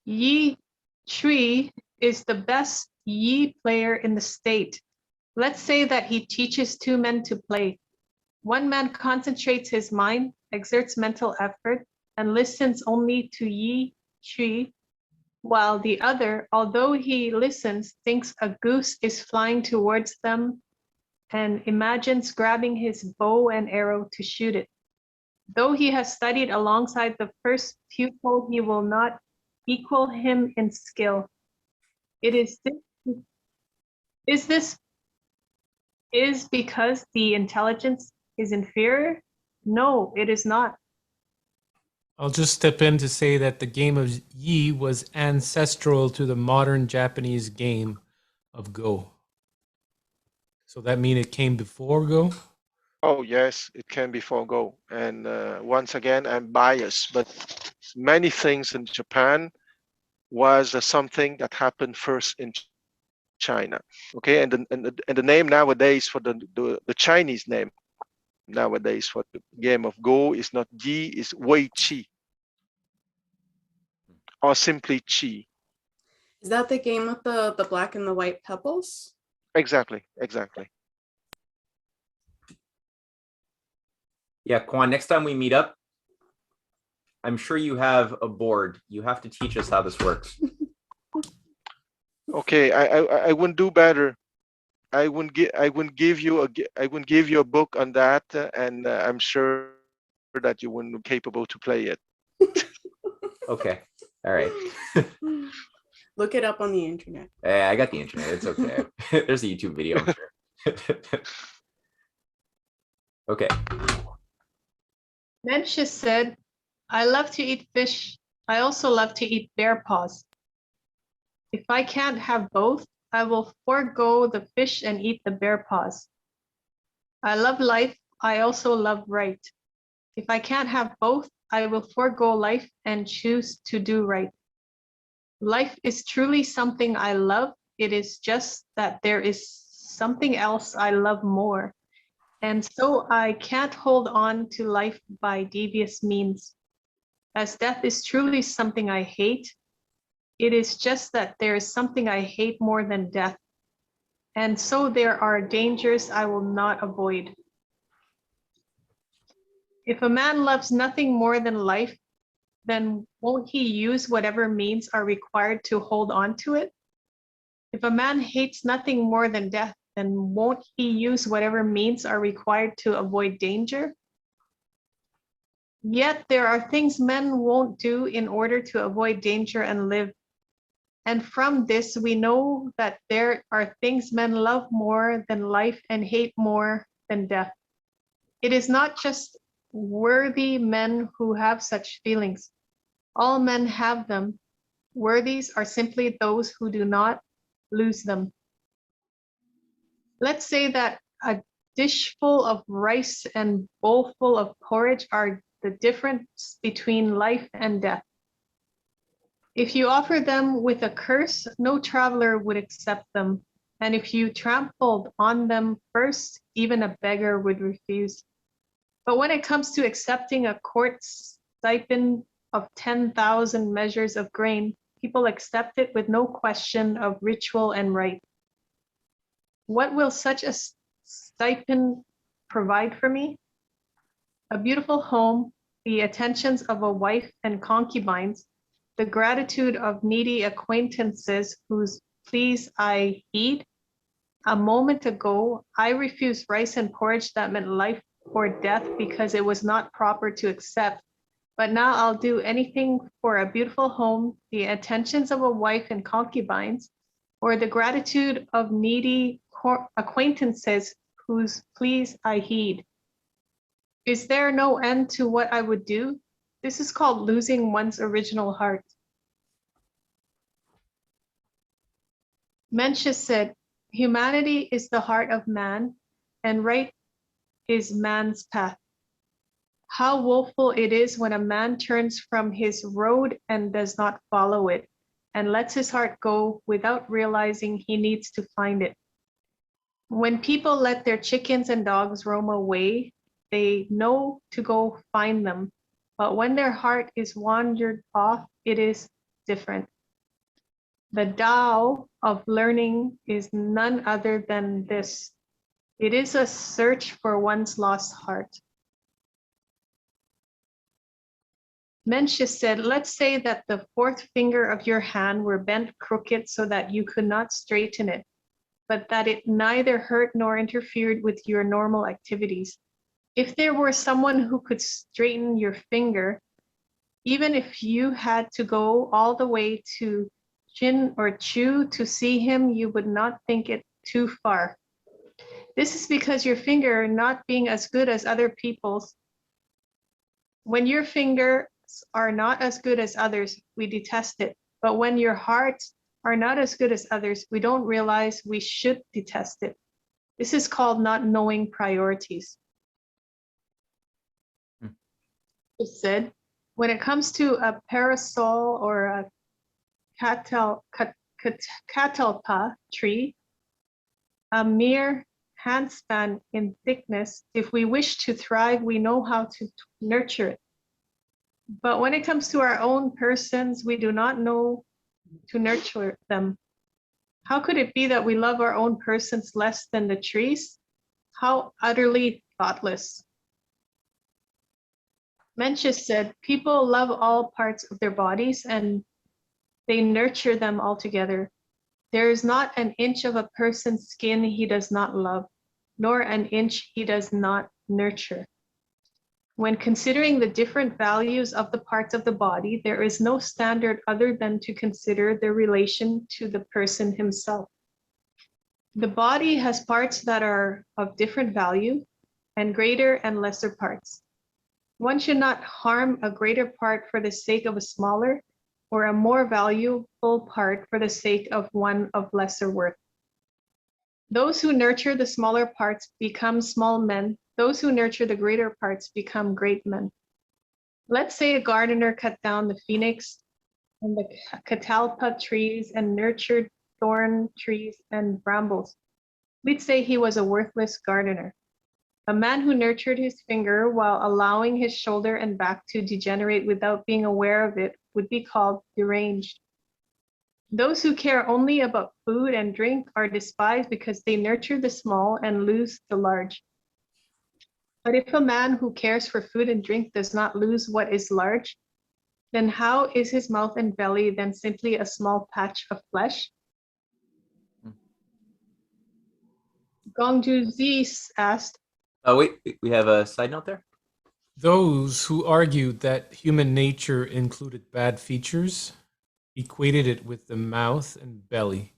Yi Chui is the best Yi player in the state. Let's say that he teaches 2 men to play. One man concentrates his mind, exerts mental effort, and listens only to Yi Chui, while the other, although he listens, thinks a goose is flying towards them and imagines grabbing his bow and arrow to shoot it. Though he has studied alongside the first pupil, he will not equal him in skill. Is because the intelligence is inferior? No, it is not. I'll just step in to say that the game of Yi was ancestral to the modern Japanese game of Go. So that means it came before Go? Oh yes, it can be for Go. And once again, I'm biased, but many things in Japan was something that happened first in China. Okay, and the name nowadays for the Chinese name nowadays for the game of Go is not Yi, is Wei Qi, or simply Qi. Is that the game with the black and the white pebbles? Exactly, exactly. Yeah, Quan, next time we meet up, I'm sure you have a board. You have to teach us how this works. Okay, I wouldn't do better. I wouldn't give you a book on that, and I'm sure that you wouldn't be capable to play it. Okay. All right. Look it up on the internet. I got the internet. It's okay. There's a YouTube video, I'm sure. Okay. Mencius said, "I love to eat fish. I also love to eat bear paws. If I can't have both, I will forego the fish and eat the bear paws. I love life. I also love right. If I can't have both, I will forego life and choose to do right. Life is truly something I love. It is just that there is something else I love more. And so I can't hold on to life by devious means. As death is truly something I hate, it is just that there is something I hate more than death. And so there are dangers I will not avoid. If a man loves nothing more than life, then won't he use whatever means are required to hold on to it? If a man hates nothing more than death, then won't he use whatever means are required to avoid danger? Yet there are things men won't do in order to avoid danger and live. And from this, we know that there are things men love more than life and hate more than death. It is not just worthy men who have such feelings. All men have them, Worthies are simply those who do not lose them. Let's say that a dish full of rice and bowl full of porridge are the difference between life and death. If you offer them with a curse, no traveler would accept them. And if you trampled on them first, even a beggar would refuse. But when it comes to accepting a court stipend of 10,000 measures of grain, people accept it with no question of ritual and rite. What will such a stipend provide for me? A beautiful home, the attentions of a wife and concubines, the gratitude of needy acquaintances whose pleas I heed. A moment ago, I refused rice and porridge that meant life or death because it was not proper to accept. But now I'll do anything for a beautiful home, the attentions of a wife and concubines, or the gratitude of needy acquaintances whose pleas I heed. Is there no end to what I would do? This is called losing one's original heart. Mencius said, humanity is the heart of man, and right is man's path. How woeful it is when a man turns from his road and does not follow it, and lets his heart go without realizing he needs to find it. When people let their chickens and dogs roam away, they know to go find them. But when their heart is wandered off, it is different. The Tao of learning is none other than this. It is a search for one's lost heart. Mencius said, let's say that the fourth finger of your hand were bent crooked so that you could not straighten it, but that it neither hurt nor interfered with your normal activities. If there were someone who could straighten your finger, even if you had to go all the way to Shun or Chu to see him, you would not think it too far. This is because your finger not being as good as other people's. When your fingers are not as good as others, we detest it. But when your hearts are not as good as others, we don't realize we should detest it. This is called not knowing priorities. It said, when it comes to a parasol or a catalpa tree, a mere handspan in thickness, if we wish to thrive, we know how to nurture it. But when it comes to our own persons, we do not know to nurture them. How could it be that we love our own persons less than the trees? How utterly thoughtless. Mencius said, people love all parts of their bodies and they nurture them altogether. There is not an inch of a person's skin he does not love, nor an inch he does not nurture. When considering the different values of the parts of the body, there is no standard other than to consider their relation to the person himself. The body has parts that are of different value, and greater and lesser parts. One should not harm a greater part for the sake of a smaller, or a more valuable part for the sake of one of lesser worth. Those who nurture the smaller parts become small men. Those who nurture the greater parts become great men. Let's say a gardener cut down the phoenix and the catalpa trees and nurtured thorn trees and brambles. We'd say he was a worthless gardener. A man who nurtured his finger while allowing his shoulder and back to degenerate without being aware of it would be called deranged. Those who care only about food and drink are despised because they nurture the small and lose the large. But if a man who cares for food and drink does not lose what is large, then how is his mouth and belly then simply a small patch of flesh? Gongjuzi asked, Oh, wait, we have a side note there? Those who argued that human nature included bad features equated it with the mouth and belly,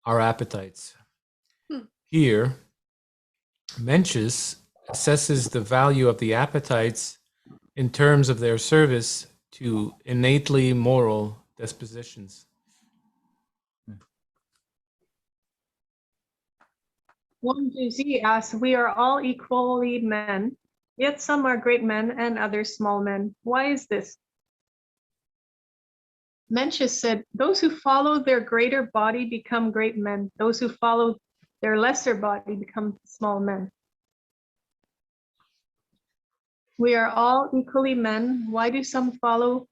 our appetites. Here, Mencius assesses the value of the appetites in terms of their service to innately moral dispositions. One Z asks, we are all equally men, yet some are great men and others small men. Why is this? Mencius said, those who follow their greater body become great men. Those who follow their lesser body become small men. We are all equally men. Why do some follow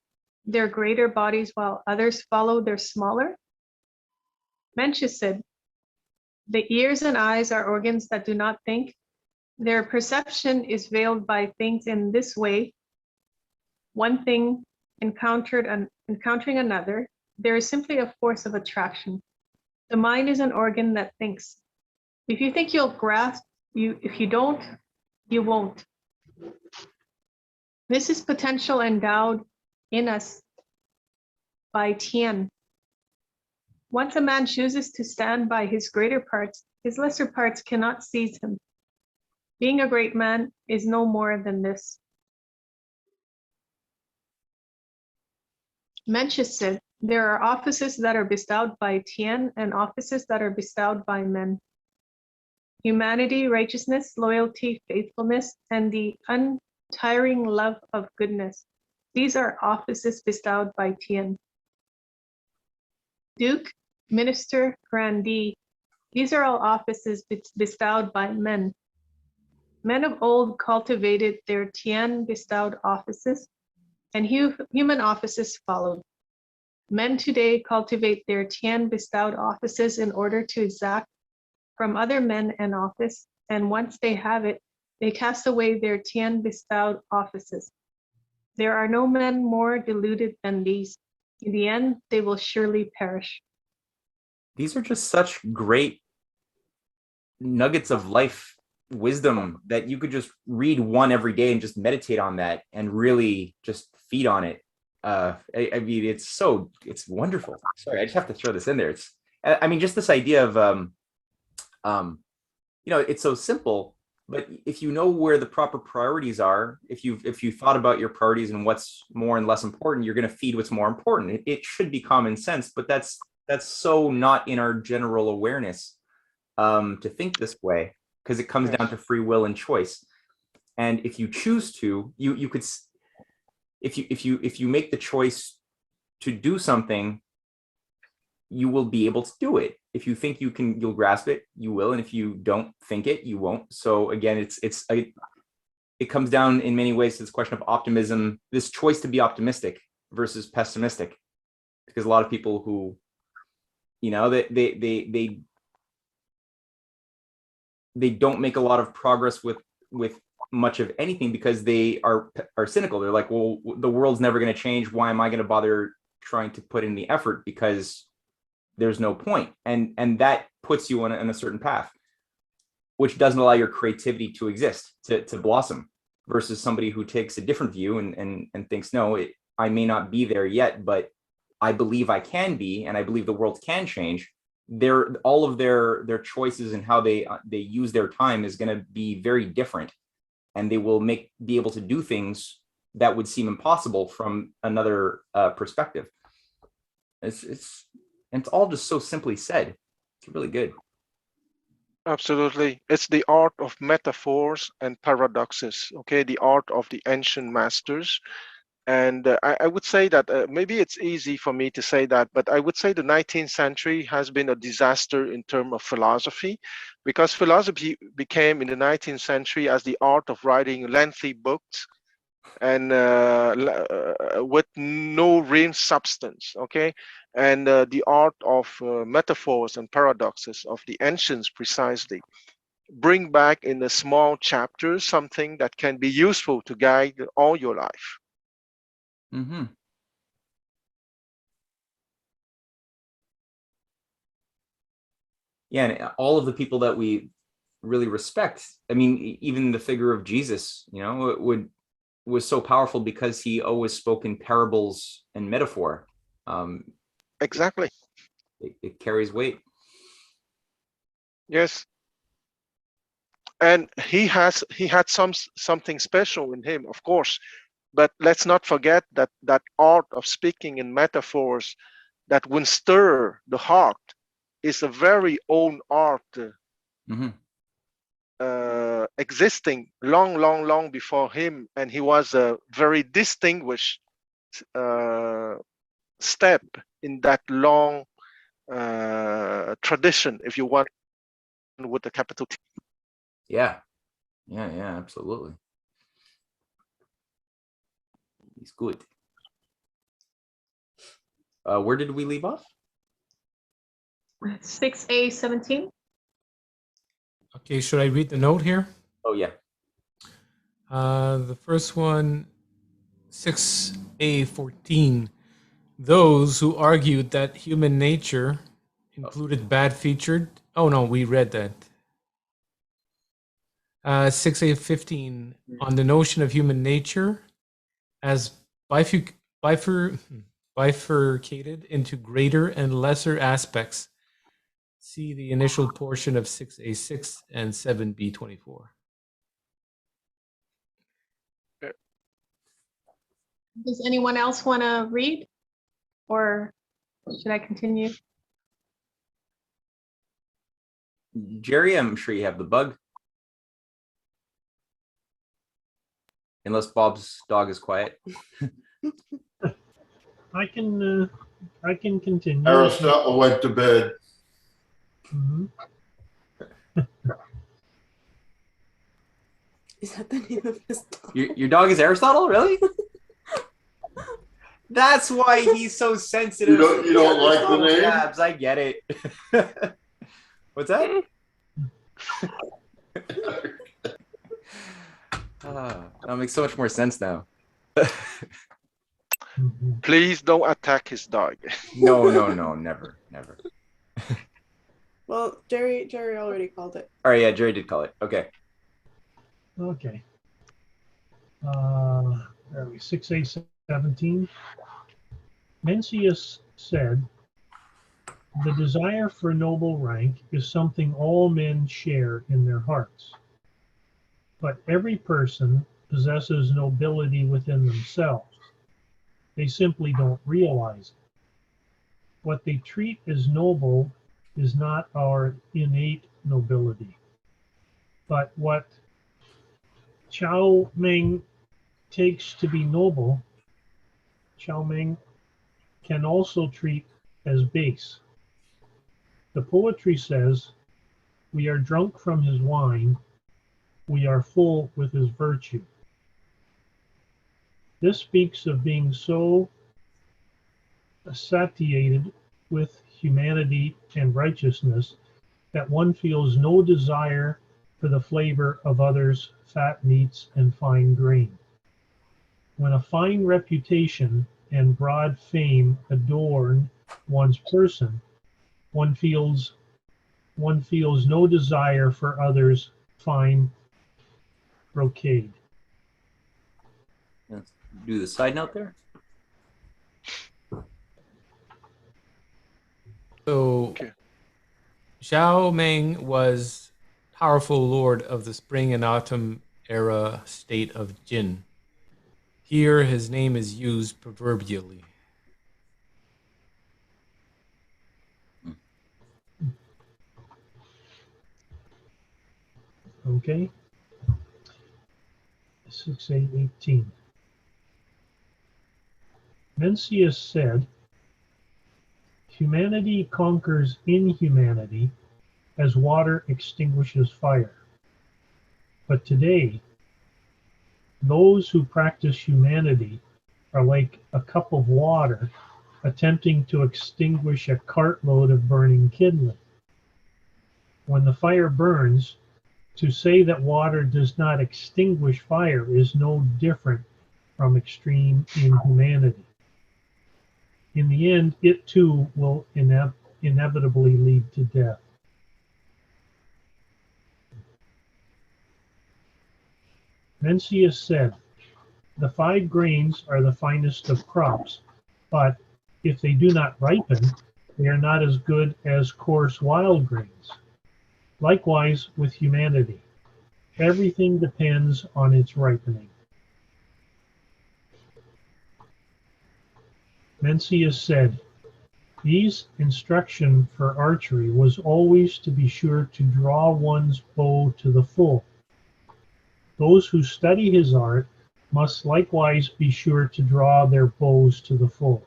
their greater bodies while others follow their smaller? Mencius said, the ears and eyes are organs that do not think. Their perception is veiled by things in this way. One thing encountering another, there is simply a force of attraction. The mind is an organ that thinks. If you think you'll grasp, if you don't, you won't. This is potential endowed in us by Tien. Once a man chooses to stand by his greater parts, his lesser parts cannot seize him. Being a great man is no more than this. Mencius said, there are offices that are bestowed by Tien and offices that are bestowed by men. Humanity, righteousness, loyalty, faithfulness, and the untiring love of goodness. These are offices bestowed by Tien. Duke, minister, grandee. These are all offices bestowed by men. Men of old cultivated their Tien bestowed offices, and human offices followed. Men today cultivate their Tien bestowed offices in order to exact from other men an office, and once they have it, they cast away their Tien bestowed offices. There are no men more deluded than these. In the end, they will surely perish. These are just such great nuggets of life wisdom that you could just read one every day and just meditate on that and really just feed on it. I mean, it's wonderful. Sorry, I just have to throw this in there. I mean, just this idea of, it's so simple, but if you know where the proper priorities are, if you thought about your priorities and what's more and less important, you're going to feed what's more important. It should be common sense, but that's so not in our general awareness to think this way, because it comes down to free will and choice. And if you choose to, you could, if you make the choice to do something, you will be able to do it. If you think you'll grasp it, you will. And if you don't think it, you won't. So again, it comes down in many ways to this question of optimism, this choice to be optimistic versus pessimistic, because a lot of people who, they don't make a lot of progress with much of anything because they are cynical. They're like, well, the world's never going to change. Why am I going to bother trying to put in the effort? Because there's no point. And that puts you on a certain path, which doesn't allow your creativity to exist, to blossom, versus somebody who takes a different view and thinks, no, I may not be there yet, but I believe I can be, and I believe the world can change. All of their choices and how they use their time is going to be very different, and they will be able to do things that would seem impossible from another perspective. It's all just so simply said. It's really good. Absolutely. It's the art of metaphors and paradoxes, okay? The art of the ancient masters. And I would say that maybe it's easy for me to say that, but I would say the 19th century has been a disaster in terms of philosophy, because philosophy became in the 19th century as the art of writing lengthy books and with no real substance, okay? And the art of metaphors and paradoxes of the ancients precisely bring back in a small chapter something that can be useful to guide all your life. Mm-hmm. Yeah, and all of the people that we really respect, I mean, even the figure of Jesus, was so powerful because he always spoke in parables and metaphor. Exactly. It carries weight. Yes. And he had something special in him, of course, But let's not forget that that art of speaking in metaphors that will stir the heart is a very own art, Mhm. existing long before him, and he was a very distinguished step in that long tradition, if you want, with the capital T. Yeah, absolutely. He's good. Where did we leave off? 6A17. Okay, should I read the note here? Oh yeah. The first one, 6A14. Those who argued that human nature included bad featured. Oh no, we read that. 6A15 on the notion of human nature as bifurcated into greater and lesser aspects. See the initial portion of 6A6 and 7B24. Does anyone else want to read? Or should I continue? Jerry, I'm sure you have the bug. Unless Bob's dog is quiet. I can continue. Aristotle went to bed. Mhm. Is that the name of his dog? Your dog is Aristotle, really? That's why he's so sensitive. You don't like the name? Jabs, I get it. What's that? That makes so much more sense now. Mhm. Please don't attack his dog. No, never. Well, Jerry already called it. All right, yeah, Jerry did call it. Okay. Okay. Where are we? 6A17. Mencius said, "The desire for noble rank is something all men share in their hearts. But every person possesses nobility within themselves. They simply don't realize it. What they treat as noble is not our innate nobility, but what Chao Meng takes to be noble, Chao Meng can also treat as base. The poetry says, 'We are drunk from his wine, we are full with his virtue.' This speaks of being so satiated with humanity and righteousness that one feels no desire for the flavor of others' fat meats and fine grain. When a fine reputation and broad fame adorn one's person, one feels no desire for others' fine brocade." Let's do the side note there. So, Okay. Xiao Meng was powerful lord of the spring and autumn era state of Jin. Here, his name is used proverbially. Okay. 6A18. Mencius said, "Humanity conquers inhumanity as water extinguishes fire. But today, those who practice humanity are like a cup of water attempting to extinguish a cartload of burning kindling. When the fire burns, to say that water does not extinguish fire is no different from extreme inhumanity. In the end, it too will inevitably lead to death." Mencius said, "The 5 grains are the finest of crops, but if they do not ripen, they are not as good as coarse wild grains. Likewise with humanity. Everything depends on its ripening." Mencius said, "These instruction for archery was always to be sure to draw one's bow to the full. Those who study his art must likewise be sure to draw their bows to the full.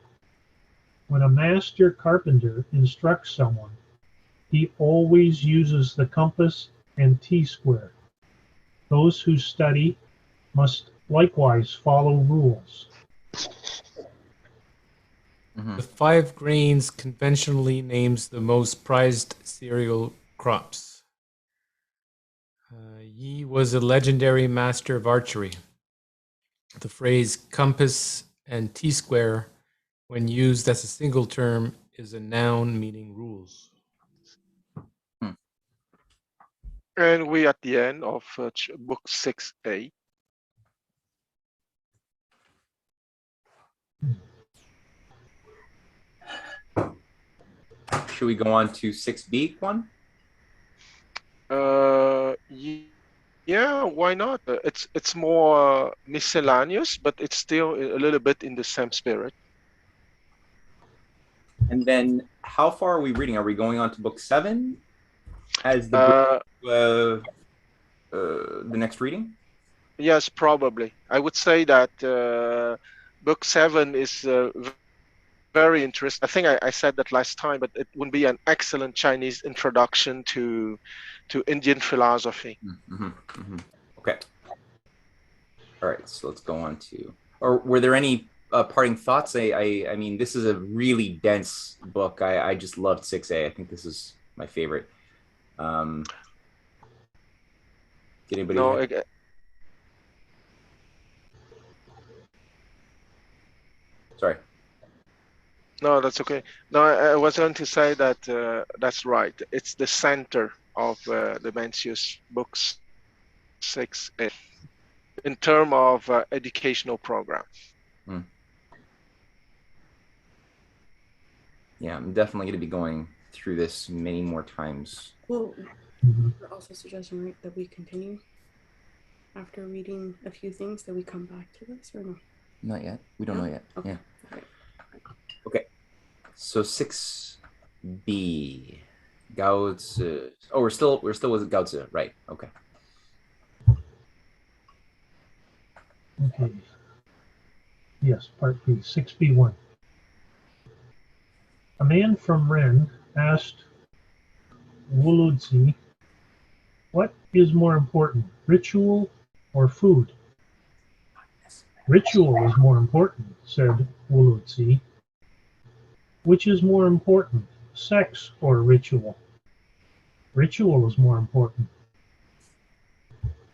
When a master carpenter instructs someone, he always uses the compass and T-square. Those who study must likewise follow rules." The 5 grains conventionally names the most prized cereal crops. Yi was a legendary master of archery. The phrase compass and T-square, when used as a single term, is a noun meaning rules. And we at the end of book 6A. Should we go on to 6B, Quan? Yeah, why not? It's more miscellaneous, but it's still a little bit in the same spirit. And then how far are we reading? Are we going on to book 7 as the next reading? Yes, probably. I would say that book 7 is very interesting. I think I said that last time, but it would be an excellent Chinese introduction to Indian philosophy. Okay. All right, so let's go on to. Or were there any parting thoughts? I mean, this is a really dense book. I just loved 6A. I think this is my favorite. Did anybody? No, Sorry. No, that's okay. No, I was going to say that that's right. It's the center of the Mencius books 6A in terms of educational program. Yeah, I'm definitely going to be going through this many more times. Well, we're also suggesting, right, that we continue after reading a few things, that we come back to this, or no? Not yet. We don't know yet. Okay. Yeah. All right. Okay. So 6B, Gao Zi. Oh, we're still with Gao Zi, right? Okay. Okay. Yes, part B, 6B1. A man from Ren asked Wuluzi, "What is more important, ritual or food?" "Ritual is more important," said Wuluzi. "Which is more important, sex or ritual?" "Ritual is more important."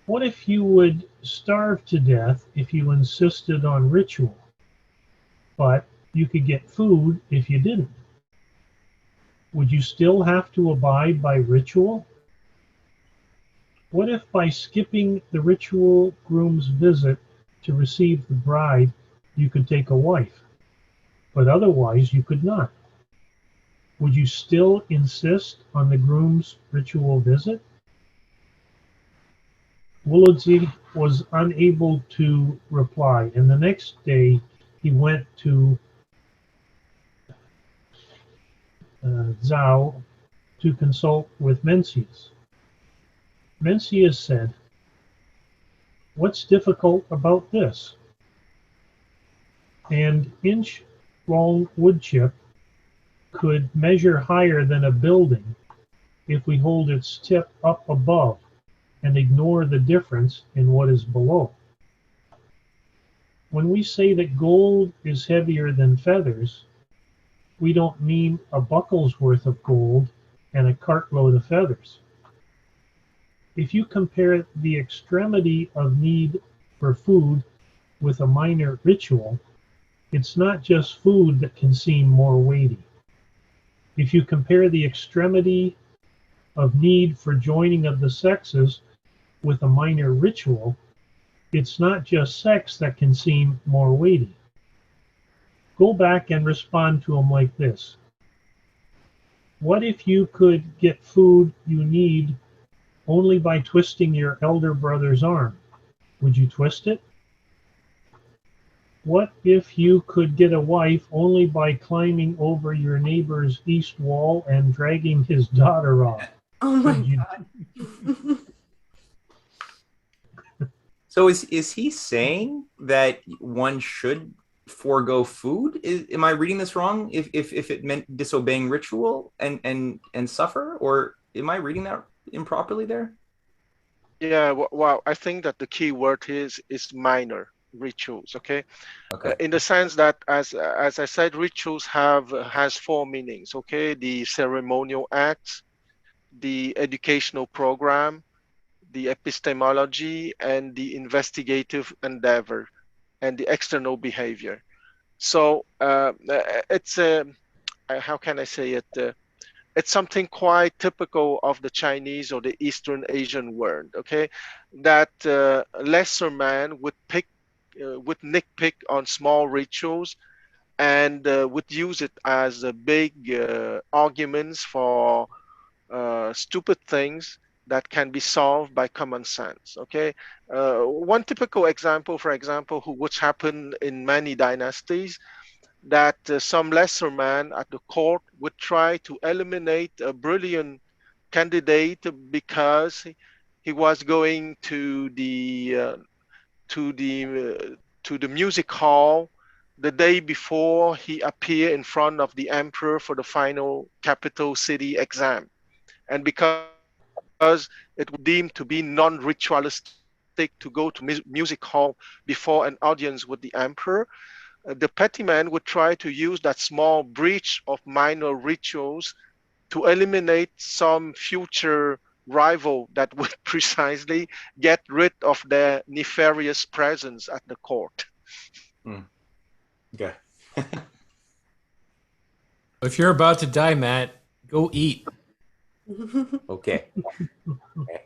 "What if you would starve to death if you insisted on ritual, but you could get food if you didn't? Would you still have to abide by ritual? What if by skipping the ritual groom's visit to receive the bride, you could take a wife, but otherwise you could not? Would you still insist on the groom's ritual visit?" Wuluzi was unable to reply, and the next day he went to Zhao to consult with Mencius. Mencius said, "What's difficult about this? An inch-long wood chip could measure higher than a building if we hold its tip up above and ignore the difference in what is below. When we say that gold is heavier than feathers, we don't mean a buckle's worth of gold and a cartload of feathers. If you compare the extremity of need for food with a minor ritual, it's not just food that can seem more weighty. If you compare the extremity of need for joining of the sexes with a minor ritual, it's not just sex that can seem more weighty. Go back and respond to them like this. What if you could get food you need only by twisting your elder brother's arm? Would you twist it? What if you could get a wife only by climbing over your neighbor's east wall and dragging his daughter off? Oh my Could you god. So is he saying that one should forego food? Am I reading this wrong? If it meant disobeying ritual and suffer, or am I reading that improperly there? Yeah, well, I think that the key word is minor rituals. Okay, Okay. in the sense that as I said, rituals has four meanings. Okay, the ceremonial acts, the educational program, the epistemology, and the investigative endeavor, and the external behavior. So it's how can I say it? It's something quite typical of the Chinese or the Eastern Asian world. Okay, that lesser man would nitpick on small rituals and would use it as a big arguments for stupid things that can be solved by common sense. Okay, one typical example, for example, which happened in many dynasties, that some lesser man at the court would try to eliminate a brilliant candidate because he was going to the to the music hall the day before he appeared in front of the emperor for the final capital city exam, and because it was deemed to be non-ritualistic to go to music hall before an audience with the emperor, the petty man would try to use that small breach of minor rituals to eliminate some future rival that would precisely get rid of their nefarious presence at the court. Okay. If you're about to die, Matt, go eat. Okay. Okay.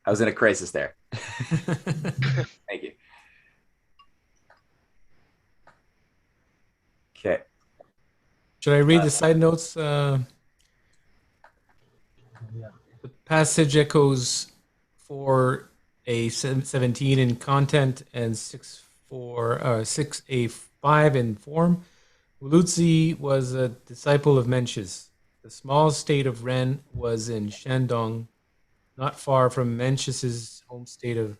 I was in a crisis there. Thank you. Okay. Should I read the side notes? Yeah. The passage echoes 4A17 in content and 6A5 in form. Wulutzi was a disciple of Mencius. The small state of Ren was in Shandong, not far from Mencius's home state of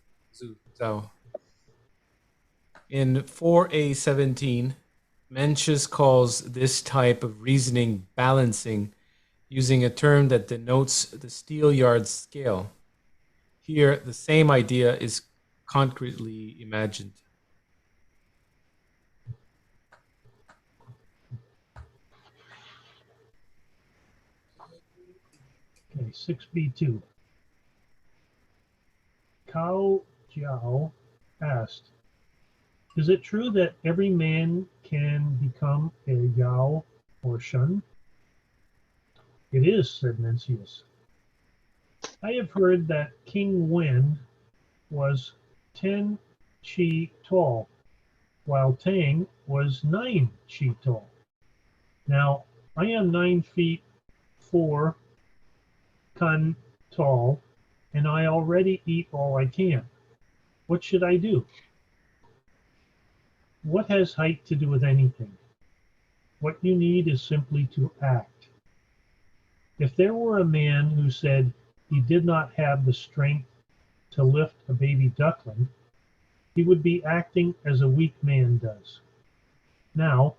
Zhao. In 4A17, Mencius calls this type of reasoning balancing, using a term that denotes the steelyard scale. Here, the same idea is concretely imagined. Okay, 6B2. Cao Jiao asked, is it true that every man can become a Yao or Shun? It is, said Mencius. I have heard that King Wen was 10 chi tall, while Tang was 9 chi tall. Now, I am 9 feet 4 kun tall, and I already eat all I can. What should I do? What has height to do with anything? What you need is simply to act. If there were a man who said he did not have the strength to lift a baby duckling, he would be acting as a weak man does. Now,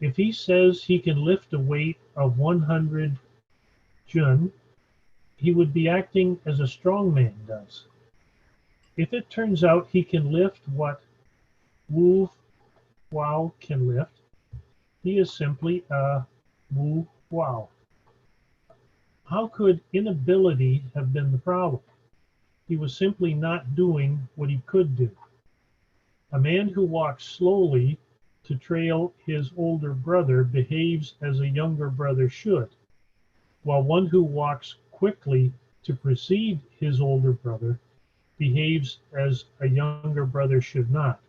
if he says he can lift a weight of 100 jun, he would be acting as a strong man does. If it turns out he can lift what Wu Wow can lift, he is simply a Wu Wow. How could inability have been the problem? He was simply not doing what he could do. A man who walks slowly to trail his older brother behaves as a younger brother should, while one who walks quickly to precede his older brother behaves as a younger brother should not.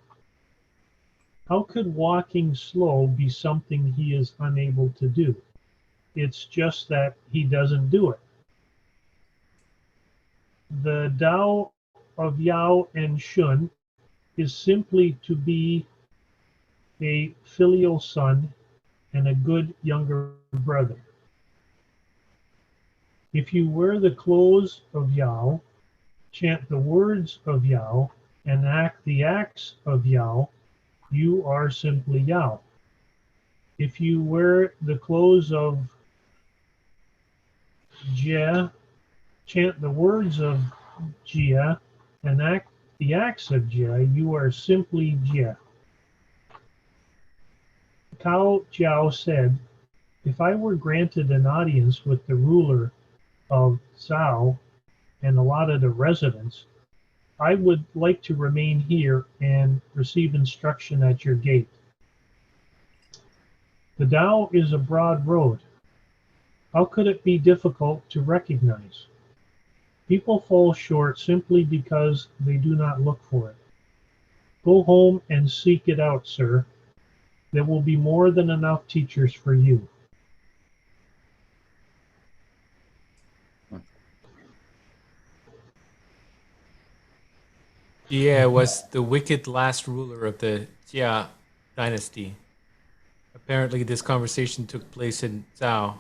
How could walking slow be something he is unable to do? It's just that he doesn't do it. The Tao of Yao and Shun is simply to be a filial son, and a good younger brother. If you wear the clothes of Yao, chant the words of Yao, and act the acts of Yao, you are simply Yao. If you wear the clothes of Jia, chant the words of Jia, and act the acts of Jia, you are simply Jia. Tao Jiao said, if I were granted an audience with the ruler of Zhao and allotted a residence, I would like to remain here and receive instruction at your gate. The Tao is a broad road. How could it be difficult to recognize? People fall short simply because they do not look for it. Go home and seek it out, sir. There will be more than enough teachers for you. Jie was the wicked last ruler of the Jia dynasty. Apparently, this conversation took place in Zhao,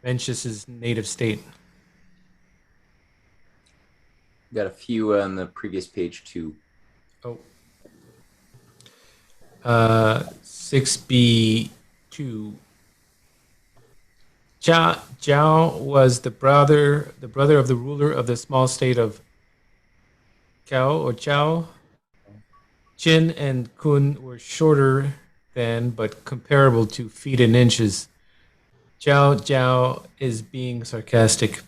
Mencius's native state. Got a few on the previous page too. Oh. 6b2. Zhao was the brother of the ruler of the small state of Cao or Chao. Jin and Kun were shorter than, but comparable to, feet and inches. Jiao is being sarcastic.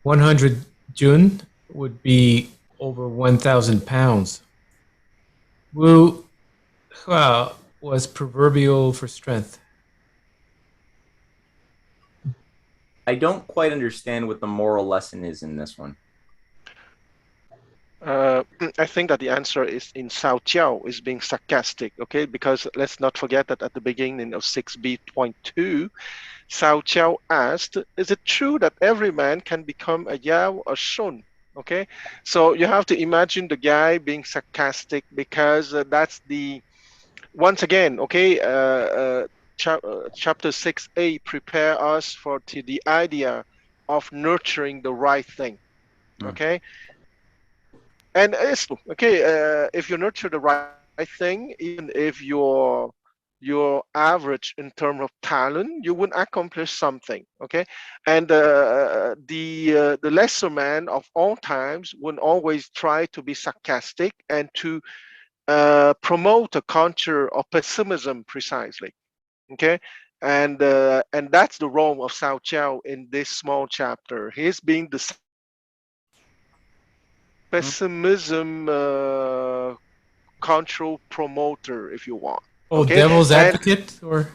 100 Jun would be over 1,000 pounds. Wu Hua was proverbial for strength. I don't quite understand what the moral lesson is in this one. I think that the answer is in Cao Jiao is being sarcastic, okay? Because let's not forget that at the beginning of 6b.2, Cao Jiao asked, is it true that every man can become a Yao or Shun? Okay, so you have to imagine the guy being sarcastic because that's the, once again, okay, chapter 6a prepare us for the idea of nurturing the right thing, okay? And it's okay if you nurture the right thing, even if you're average in terms of talent, you would accomplish something. Okay, and the lesser man of all times would always try to be sarcastic and to promote a culture of pessimism, precisely. Okay. And that's the role of Cao Jiao in this small chapter. He's being the pessimism control promoter, if you want. Oh, okay, devil's advocate, or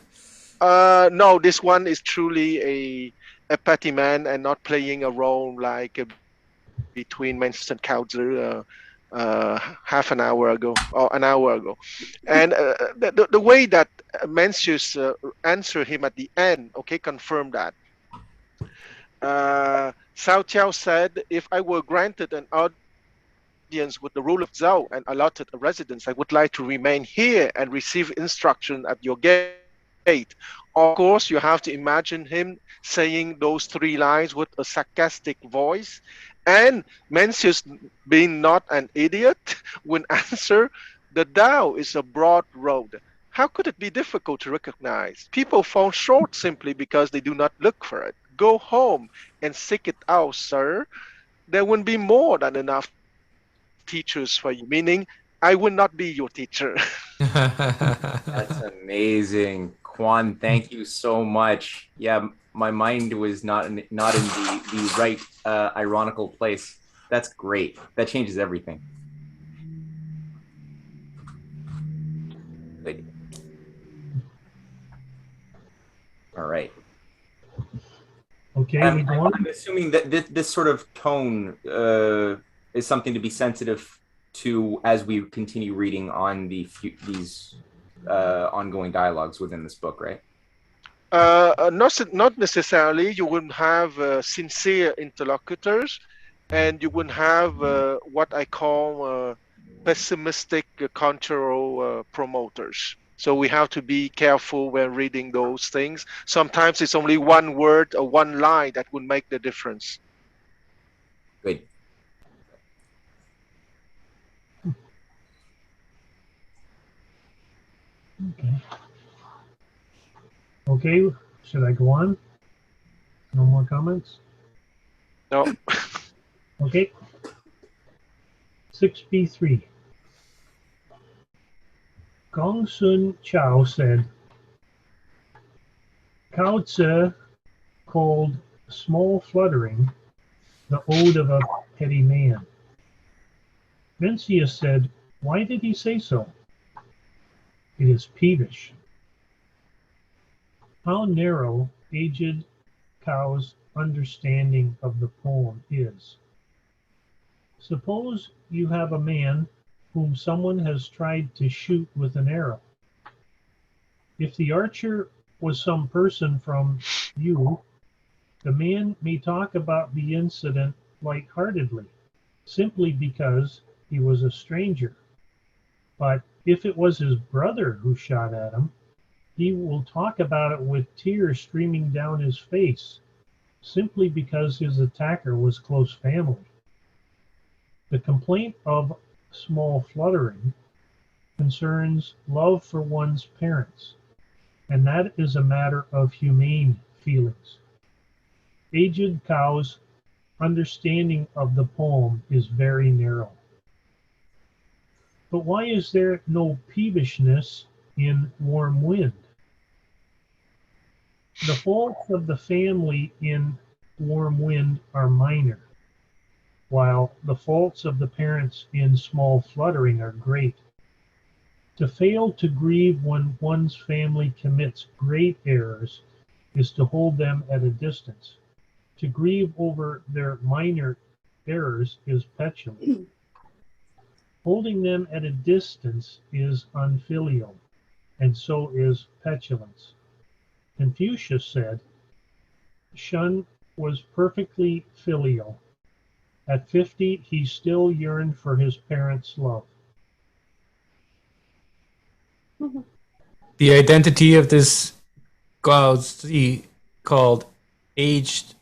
no, this one is truly a petty man and not playing a role like between Mencius and Kaozi half an hour ago or an hour ago. And the way that Mencius answered him at the end, okay, confirmed that. Cao Jiao said, if I were granted an audience with the rule of Zhao and allotted a residence, I would like to remain here and receive instruction at your gate. Of course, you have to imagine him saying those three lines with a sarcastic voice. And Mencius, being not an idiot, would answer, the Tao is a broad road. How could it be difficult to recognize? People fall short simply because they do not look for it. Go home and seek it out, sir. There will be more than enough teachers for you, meaning I will not be your teacher. That's amazing. Quan, thank you so much. Yeah, my mind was not in the right ironical place. That's great. That changes everything. Good. All right. Okay, I'm assuming that this sort of tone is something to be sensitive to as we continue reading on these ongoing dialogues within this book, right? Not necessarily. You wouldn't have sincere interlocutors, and you wouldn't have what I call pessimistic cultural promoters. So we have to be careful when reading those things. Sometimes it's only one word or one line that would make the difference. Good. Okay. Okay, should I go on? No more comments? No. Okay. 6b3. Gong Sun Chao said, Cao Tse called small fluttering the ode of a petty man. Mencius said, why did he say so? It is peevish. How narrow aged Cao's understanding of the poem is. Suppose you have a man whom someone has tried to shoot with an arrow. If the archer was some person from you, the man may talk about the incident lightheartedly, simply because he was a stranger. But if it was his brother who shot at him, he will talk about it with tears streaming down his face, simply because his attacker was close family. The complaint of small fluttering concerns love for one's parents, and that is a matter of humane feelings. Aged Cao's understanding of the poem is very narrow. But why is there no peevishness in Warm Wind? The faults of the family in Warm Wind are minor, while the faults of the parents in Small Fluttering are great. To fail to grieve when one's family commits great errors is to hold them at a distance. To grieve over their minor errors is petulant. Holding them at a distance is unfilial, and so is petulance. Confucius said, Shun was perfectly filial. At 50, he still yearned for his parents' love. The identity of this Gao Zi called aged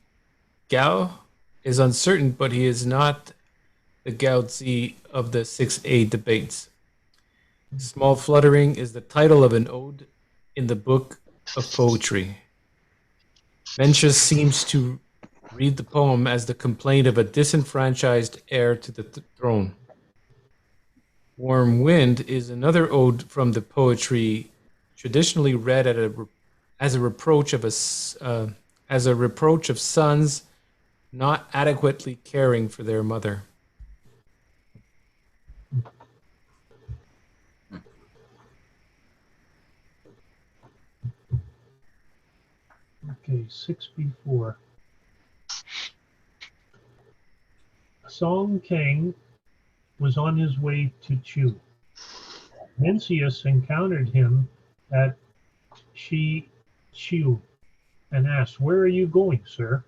Gao is uncertain, but he is not the Gao Zi of the 6A debates. Small Fluttering is the title of an ode in the book of poetry. Mencius seems to read the poem as the complaint of a disenfranchised heir to the throne. Warm Wind is another ode from the poetry traditionally read as a reproach of sons not adequately caring for their mother. Okay, 6b4. Song Kang was on his way to Chu. Mencius encountered him at Shi Chu and asked, where are you going, sir?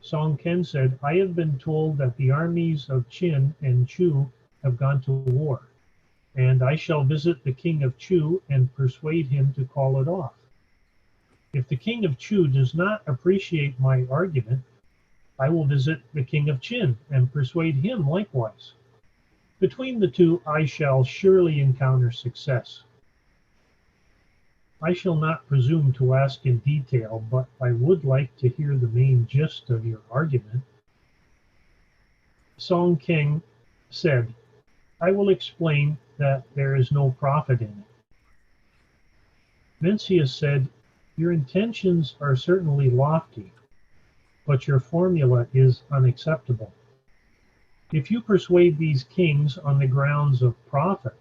Song Ken said, I have been told that the armies of Qin and Chu have gone to war, and I shall visit the king of Chu and persuade him to call it off. If the king of Chu does not appreciate my argument, I will visit the king of Qin and persuade him likewise. Between the two, I shall surely encounter success. I shall not presume to ask in detail, but I would like to hear the main gist of your argument. Song King said, I will explain that there is no profit in it. Mencius said, your intentions are certainly lofty, but your formula is unacceptable. If you persuade these kings on the grounds of profit,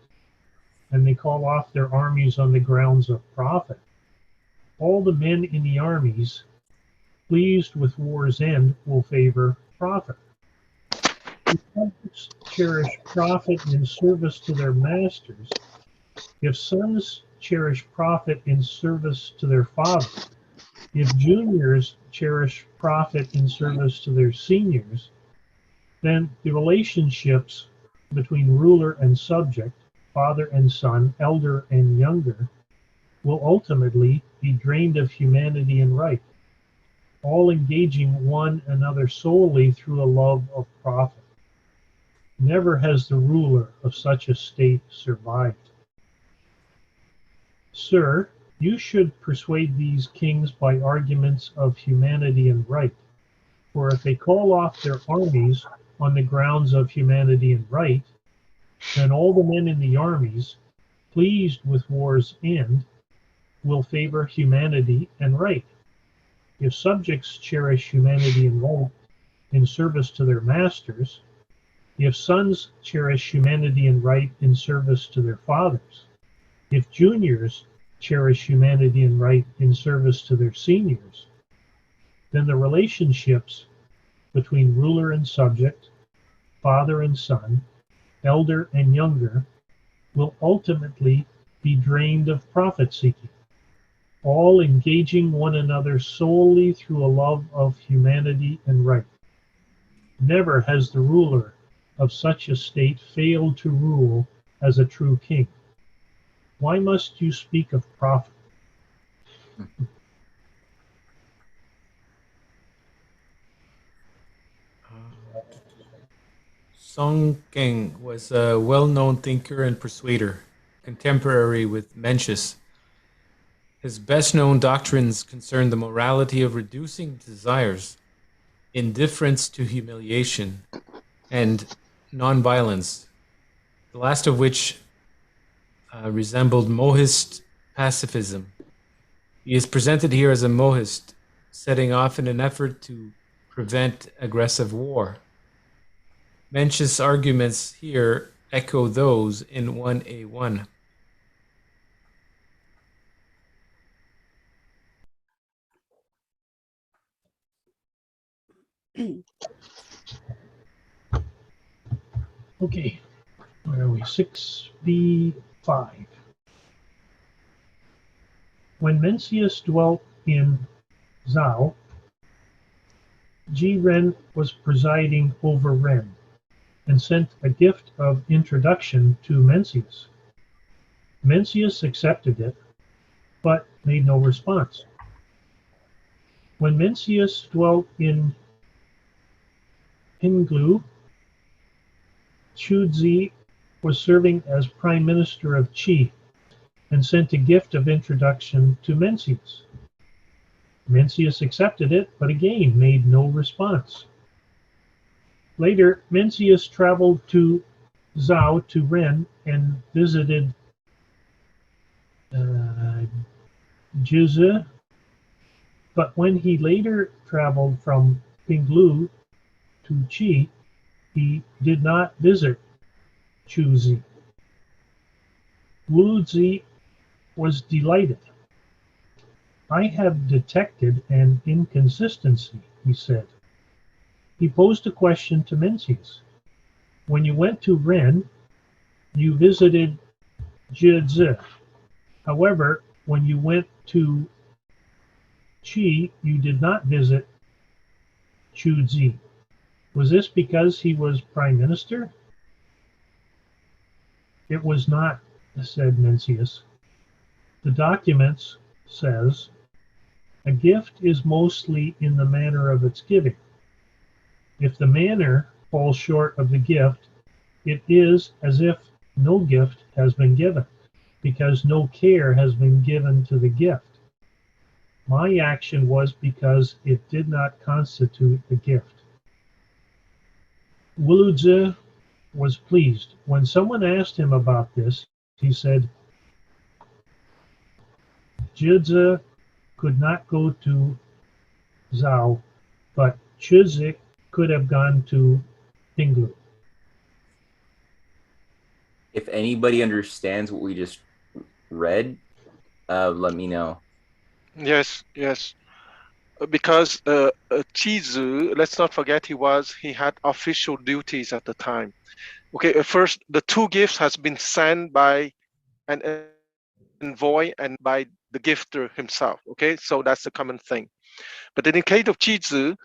and they call off their armies on the grounds of profit, all the men in the armies, pleased with war's end, will favor profit. If subjects cherish profit in service to their masters, if sons cherish profit in service to their fathers, if juniors cherish profit in service to their seniors, then the relationships between ruler and subject, father and son, elder and younger, will ultimately be drained of humanity and right, all engaging one another solely through a love of profit. Never has the ruler of such a state survived. Sir, you should persuade these kings by arguments of humanity and right, for if they call off their armies on the grounds of humanity and right, then all the men in the armies, pleased with war's end, will favor humanity and right. If subjects cherish humanity and right in service to their masters, if sons cherish humanity and right in service to their fathers, if juniors cherish humanity and right in service to their seniors, then the relationships between ruler and subject, father and son, elder and younger, will ultimately be drained of profit seeking, all engaging one another solely through a love of humanity and right. Never has the ruler of such a state failed to rule as a true king. Why must you speak of profit? Song Keng was a well-known thinker and persuader, contemporary with Mencius. His best-known doctrines concern the morality of reducing desires, indifference to humiliation, and nonviolence, the last of which resembled Mohist pacifism. He is presented here as a Mohist, setting off in an effort to prevent aggressive war. Mencius' arguments here echo those in 1A1. Okay, where are we? 6b5. When Mencius dwelt in Zhao, Ji Ren was presiding over Ren and sent a gift of introduction to Mencius. Mencius accepted it, but made no response. When Mencius dwelt in Pinglu, Chuzi was serving as Prime Minister of Qi and sent a gift of introduction to Mencius. Mencius accepted it, but again made no response. Later, Mencius traveled to Zhao to Ren and visited Jizi, but when he later traveled from Pinglu to Qi, he did not visit Chuzi. Wuzi was delighted. I have detected an inconsistency, he said. He posed a question to Mencius. When you went to Ren, you visited Jizi. However, when you went to Qi, you did not visit Chuzi. Was this because he was prime minister? It was not, said Mencius. The documents says, a gift is mostly in the manner of its giving. If the manner falls short of the gift, it is as if no gift has been given, because no care has been given to the gift. My action was because it did not constitute a gift. Wuluzi was pleased. When someone asked him about this, he said, Jizi could not go to Zhao, but Chuzi could have gone to Pinglu. If anybody understands what we just read, let me know. Yes, yes. Because Chizu, let's not forget he had official duties at the time. Okay, first the two gifts has been sent by an envoy and by the gifter himself. Okay, so that's the common thing. But in the case of Chizu,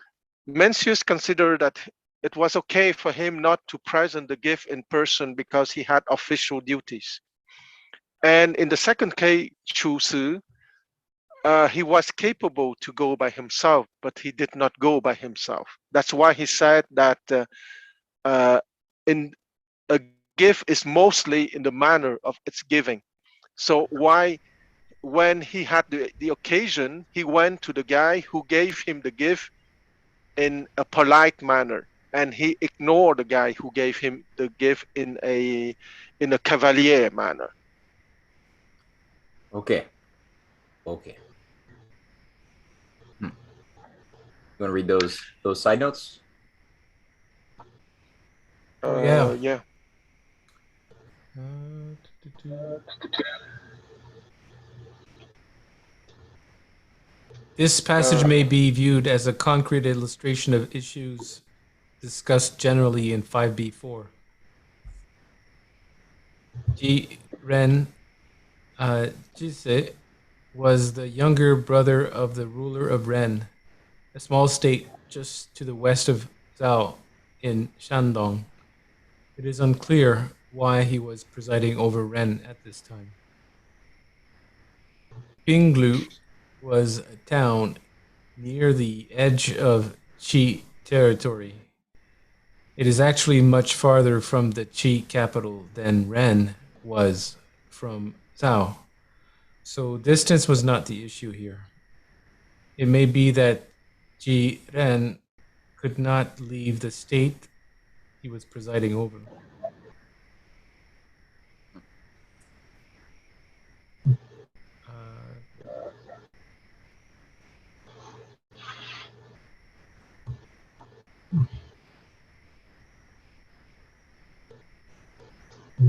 Mencius considered that it was okay for him not to present the gift in person because he had official duties. And in the second case, Chu Si, he was capable to go by himself, but he did not go by himself. That's why he said that in a gift is mostly in the manner of its giving. So why, when he had the occasion, he went to the guy who gave him the gift in a polite manner, and he ignored the guy who gave him the gift in a cavalier manner. Okay. Okay. You want to read those side notes? Yeah. Yeah. This passage may be viewed as a concrete illustration of issues discussed generally in 5b4. Ji Ren Jise was the younger brother of the ruler of Ren, a small state just to the west of Zhao in Shandong. It is unclear why he was presiding over Ren at this time. Pinglu was a town near the edge of Qi territory. It is actually much farther from the Qi capital than Ren was from Zhao, so distance was not the issue here. It may be that Ji Ren could not leave the state he was presiding over.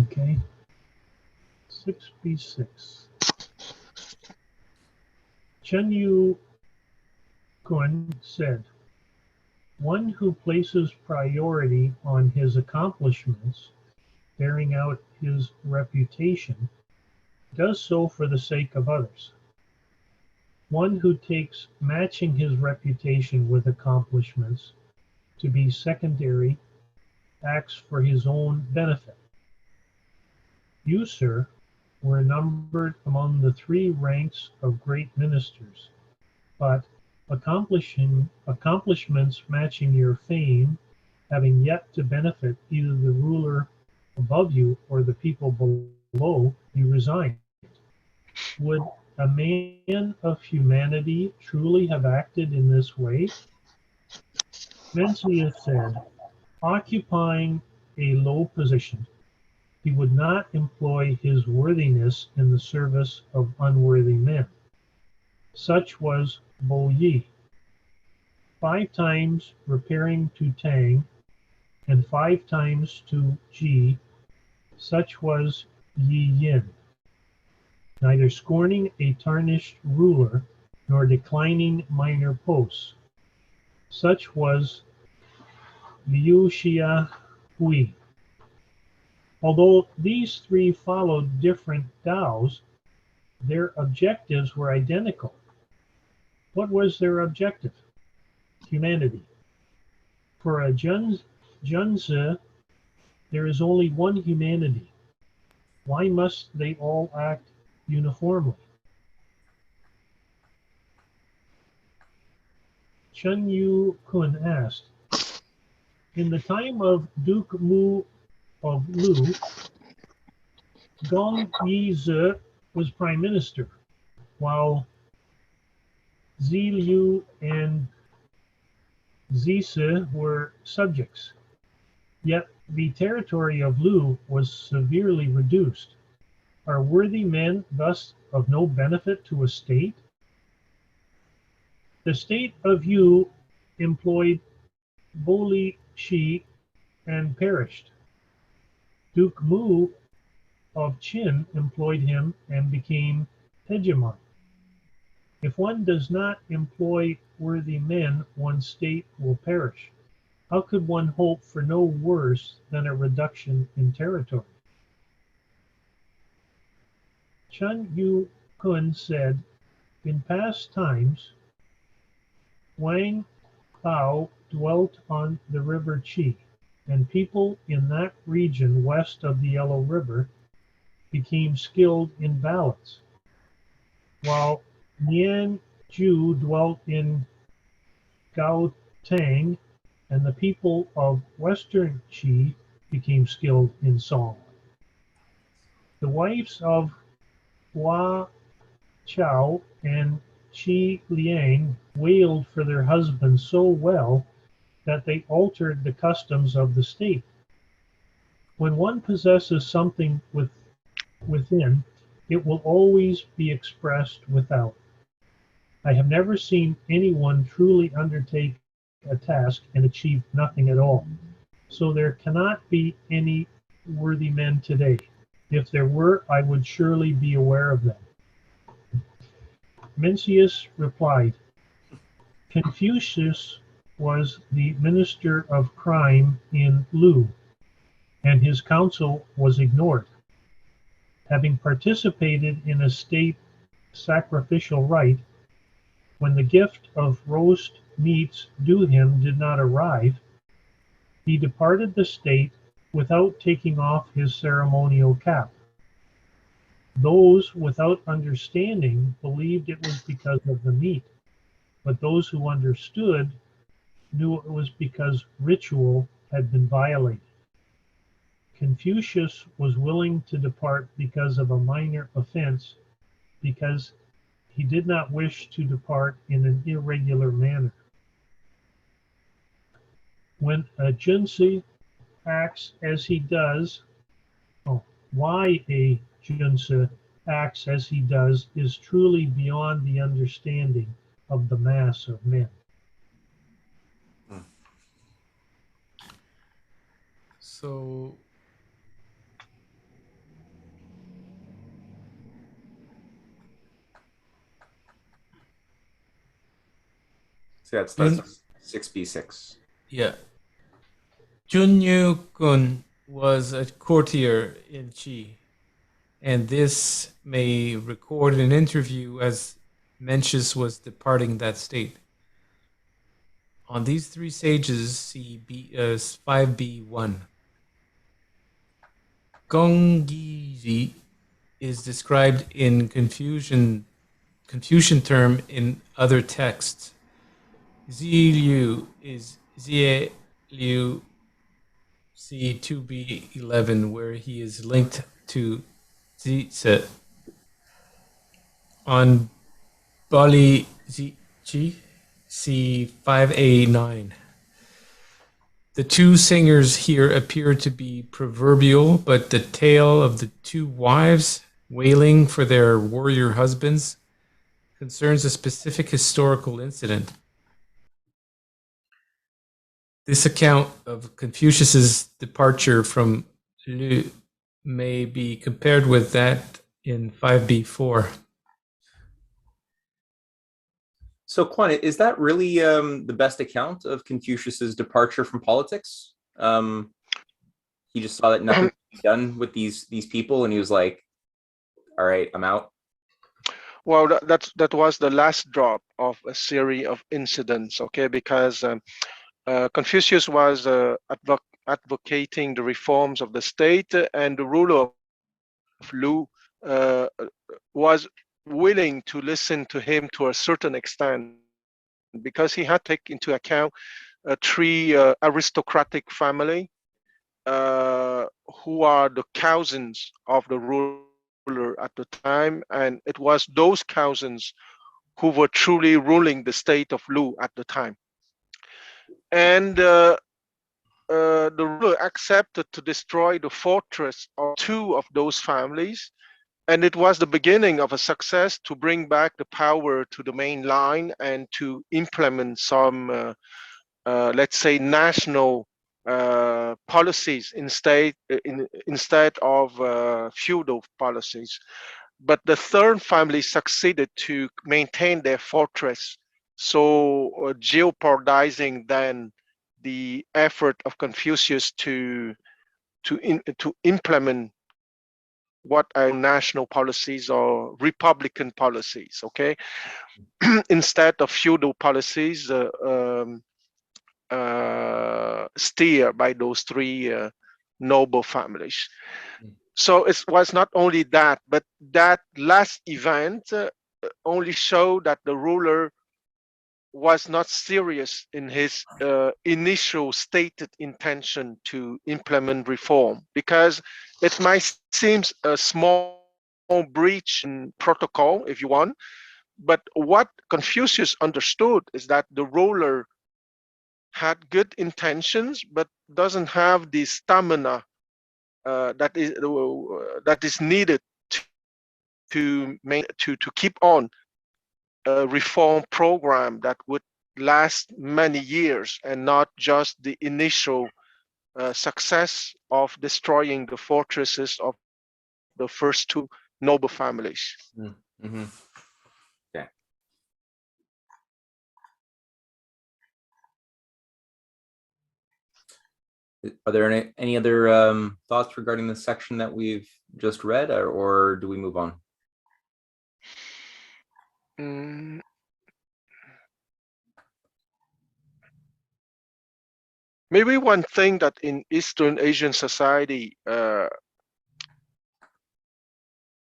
Okay. 6b6. Chen Yu Kun said, one who places priority on his accomplishments, bearing out his reputation, does so for the sake of others. One who takes matching his reputation with accomplishments to be secondary acts for his own benefit. You, sir, were numbered among the 3 ranks of great ministers, but accomplishments matching your fame, having yet to benefit either the ruler above you or the people below, you resigned. Would a man of humanity truly have acted in this way? Mencius said, occupying a low position, he would not employ his worthiness in the service of unworthy men. Such was Bo Yi. 5 times repairing to Tang, and 5 times to Ji, such was Yi Yin. Neither scorning a tarnished ruler, nor declining minor posts. Such was Liu Xia Hui. Although these 3 followed different Taos, their objectives were identical. What was their objective? Humanity. For a Junzi, there is only one humanity. Why must they all act uniformly? Chen Yu Kun asked, in the time of Duke Mu of Lu, Gong Yizi was prime minister, while Zi Liu and Zisi were subjects. Yet the territory of Lu was severely reduced. Are worthy men thus of no benefit to a state? The state of Yu employed Boli Shi and perished. Duke Mu of Qin employed him and became hegemon. If one does not employ worthy men, one's state will perish. How could one hope for no worse than a reduction in territory? Chen Yu Kun said, in past times, Wang Bao dwelt on the river Chi, and people in that region west of the Yellow River became skilled in ballads, while Nian Ju dwelt in Gaotang, and the people of western Qi became skilled in song. The wives of Hua Chao and Qi Liang wailed for their husbands so well that they altered the customs of the state. When one possesses something within, it will always be expressed without. I have never seen anyone truly undertake a task and achieve nothing at all. So there cannot be any worthy men today. If there were, I would surely be aware of them. Mencius replied, Confucius was the minister of crime in Lu, and his counsel was ignored. Having participated in a state sacrificial rite, when the gift of roast meats due him did not arrive, he departed the state without taking off his ceremonial cap. Those without understanding believed it was because of the meat, but those who understood knew it was because ritual had been violated. Confucius was willing to depart because of a minor offense, because he did not wish to depart in an irregular manner. When a junsi acts as he does, why a junsi acts as he does is truly beyond the understanding of the mass of men. So So that starts on 6b6. yeah, Junyu Kun was a courtier in Qi, and this may record an interview as Mencius was departing that state. On these three sages, see 5b1. Gongyi is described in Confucian term in other texts. Ziliu is Zie Liu, see 2b11, where he is linked to Zizi. On Bali Zichi, see 5a9. The two singers here appear to be proverbial, but the tale of the two wives wailing for their warrior husbands concerns a specific historical incident. This account of Confucius's departure from Lu may be compared with that in 5b4. So, Quan, is that really the best account of Confucius's departure from politics? He just saw that nothing could be done with these people, and he was like, "All right, I'm out." Well, that was the last drop of a series of incidents, okay? Because Confucius was advocating the reforms of the state, and the ruler of Lu was willing to listen to him to a certain extent, because he had to take into account three aristocratic family who are the cousins of the ruler at the time, and it was those cousins who were truly ruling the state of Lu at the time. And the ruler accepted to destroy the fortress of two of those families, and it was the beginning of a success to bring back the power to the main line and to implement some, let's say, national policies instead of feudal policies. But the third family succeeded to maintain their fortress, so jeopardizing then the effort of Confucius to implement what are national policies or republican policies, okay? Instead of feudal policies, steered by those three noble families. So it was not only that, but that last event only showed that the ruler was not serious in his initial stated intention to implement reform, because it might seem a small breach in protocol, if you want, but what Confucius understood is that the ruler had good intentions but doesn't have the stamina that is needed to keep on a reform program that would last many years, and not just the initial success of destroying the fortresses of the first two noble families. Mm-hmm. Okay. Are there any other thoughts regarding the section that we've just read, or do we move on? Maybe one thing that in Eastern Asian society,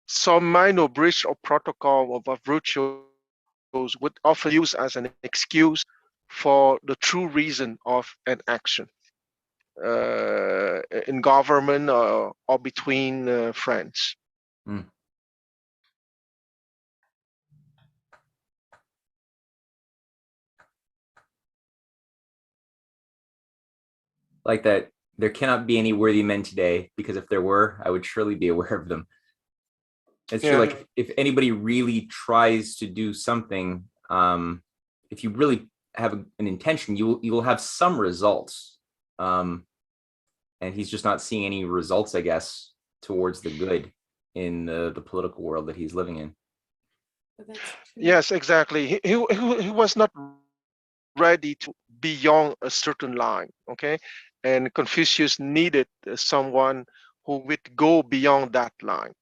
some minor breach of protocol of virtues would often use as an excuse for the true reason of an action in government or between friends. Mm. Like that, there cannot be any worthy men today, because if there were, I would surely be aware of them. It's true. Like if anybody really tries to do something, if you really have an intention, you will have some results. And he's just not seeing any results, I guess, towards the good in the political world that he's living in. Yes, exactly. He was not ready to beyond a certain line. Okay, and Confucius needed someone who would go beyond that line.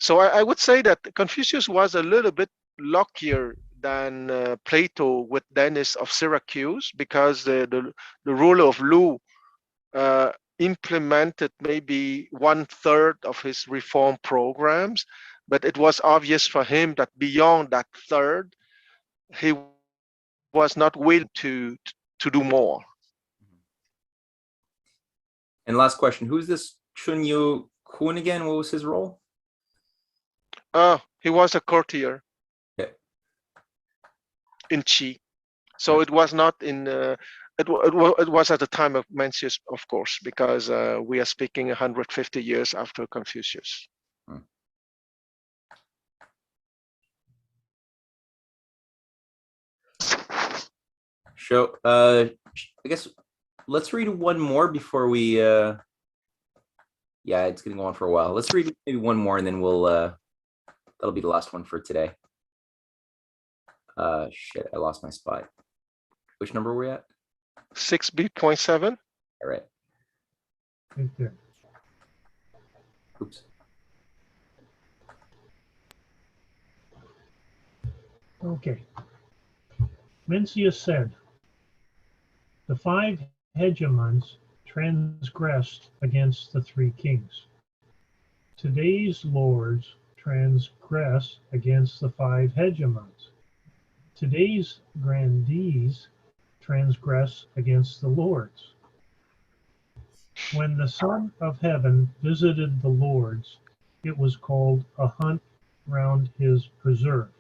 So I would say that Confucius was a little bit luckier than Plato with Denis of Syracuse, because the ruler of Lu implemented maybe 1/3 of his reform programs, but it was obvious for him that beyond that third, he was not willing to do more. And last question, who's this Chun Yu Kun again? What was his role? He was a courtier. Okay. In Qi. So it was not in, it was at the time of Mencius, of course, because we are speaking 150 years after Confucius. So I guess let's read one more before we yeah, it's gonna go on for a while. Let's read maybe one more, and then we'll that'll be the last one for today. Shit, I lost my spot. Which number were we at? 6b.7. All right. Right there. Oops. Okay. Mencius said, the 5 hegemons transgressed against the 3 kings. Today's lords transgress against the 5 hegemons. Today's grandees transgress against the lords. When the Son of Heaven visited the lords, it was called a hunt round his preserve.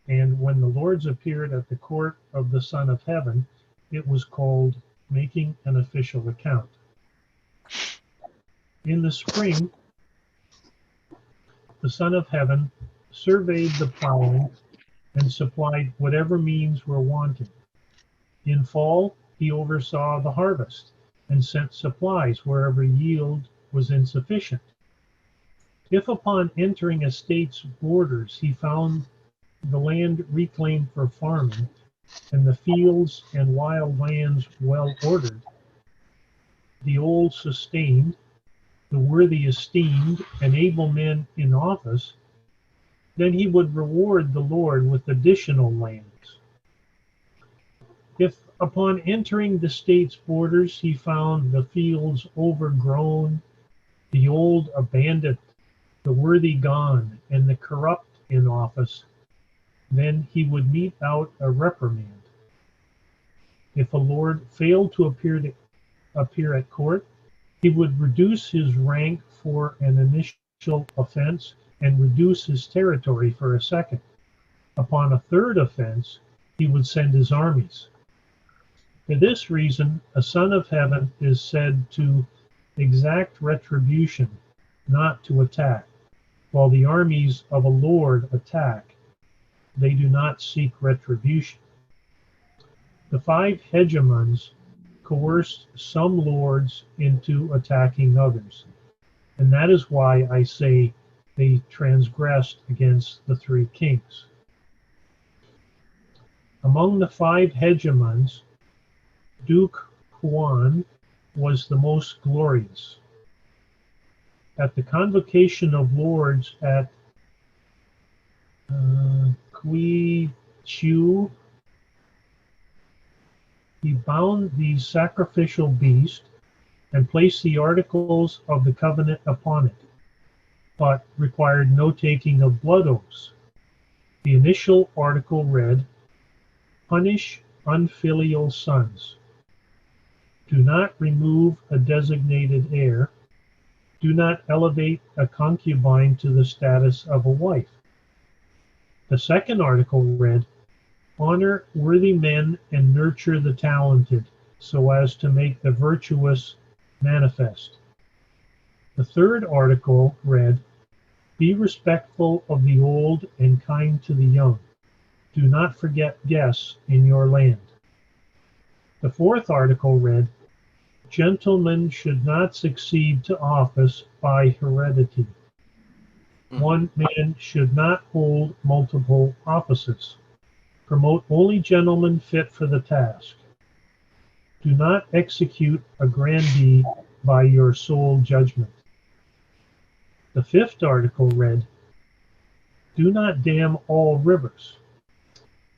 And when the lords appeared at the court of the Son of Heaven, it was called making an official account. In the spring, the Son of Heaven surveyed the plowing and supplied whatever means were wanted. In fall, he oversaw the harvest and sent supplies wherever yield was insufficient. If upon entering a state's borders he found the land reclaimed for farming and the fields and wild lands well ordered, the old sustained, the worthy esteemed, and able men in office, then he would reward the Lord with additional lands. If Upon entering the state's borders, he found the fields overgrown, the old abandoned, the worthy gone, and the corrupt in office. Then he would mete out a reprimand. If a lord failed to appear at court, he would reduce his rank for an initial offense and reduce his territory for a second. Upon a third offense, he would send his armies. For this reason, a son of heaven is said to exact retribution, not to attack. While the armies of a lord attack, they do not seek retribution. The five hegemons coerced some lords into attacking others, and that is why I say they transgressed against the three kings. Among the five hegemons, Duke Huan was the most glorious. At the convocation of lords at Kui Chiu, he bound the sacrificial beast and placed the articles of the covenant upon it, but required no taking of blood oaths. The initial article read, "Punish unfilial sons. Do not remove a designated heir. Do not elevate a concubine to the status of a wife." The second article read, "Honor worthy men and nurture the talented, so as to make the virtuous manifest." The third article read, "Be respectful of the old and kind to the young. Do not forget guests in your land." The fourth article read, "Gentlemen should not succeed to office by heredity. One man should not hold multiple offices. Promote only gentlemen fit for the task. Do not execute a grandee by your sole judgment." The fifth article read, "Do not dam all rivers.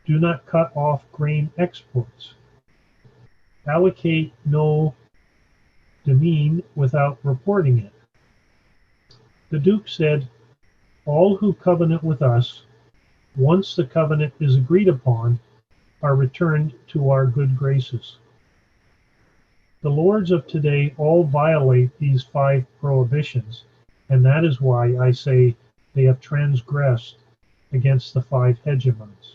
Do not cut off grain exports. Allocate no demesne without reporting it." The Duke said, "All who covenant with us, once the covenant is agreed upon, are returned to our good graces." The lords of today all violate these five prohibitions, and that is why I say they have transgressed against the five hegemons.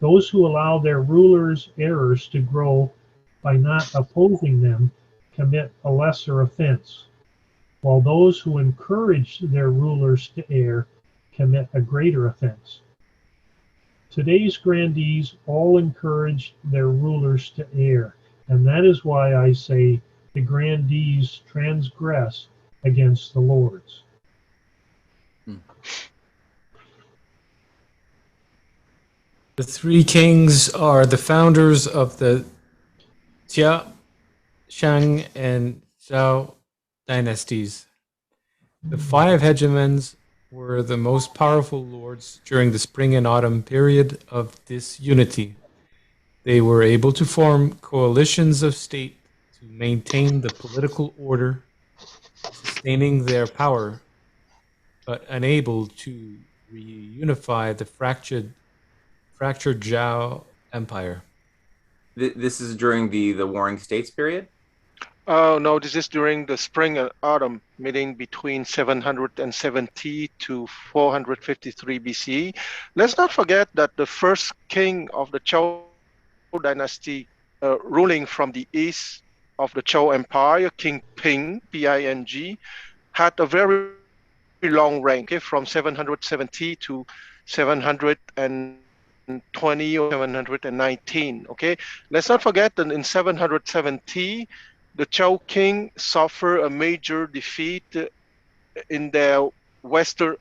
Those who allow their rulers' errors to grow by not opposing them commit a lesser offense, while those who encourage their rulers to err commit a greater offense. Today's grandees all encourage their rulers to err, and that is why I say the grandees transgress against the lords. The three kings are the founders of the Jia, Shang, and Zhao dynasties. The five hegemons were the most powerful lords during the spring and autumn period of disunity. They were able to form coalitions of state to maintain the political order, sustaining their power, but unable to reunify the fractured Zhao Empire. This is during the Warring States period? Oh, no, this is during the spring and autumn, meaning between 770 to 453 BCE. Let's not forget that the first king of the Zhou dynasty, ruling from the east of the Zhou Empire, King Ping, P-I-N-G, had a very long reign, okay, from 770 to 720 or 719. Okay, let's not forget that in 770, the Zhou king suffered a major defeat in their western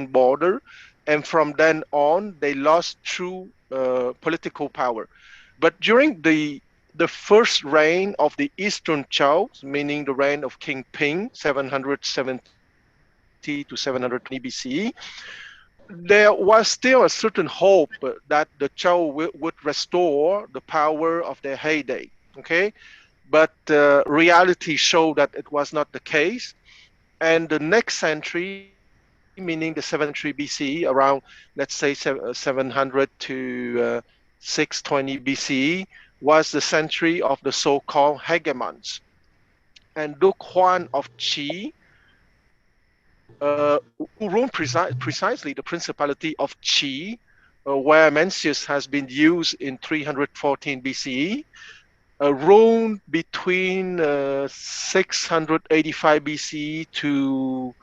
border, and from then on they lost true political power. But during the first reign of the Eastern Zhou, meaning the reign of King Ping, 770 to 720 BCE, there was still a certain hope that the Zhou would restore the power of their heyday. Okay, but reality showed that it was not the case. And the next century, meaning the 7th century BCE, around let's say 700 to 620 BCE, was the century of the so-called hegemons. And Duke Huan of Qi, who ruled precisely the principality of Qi, where Mencius has been used in 314 BCE, ruled between 685 BCE to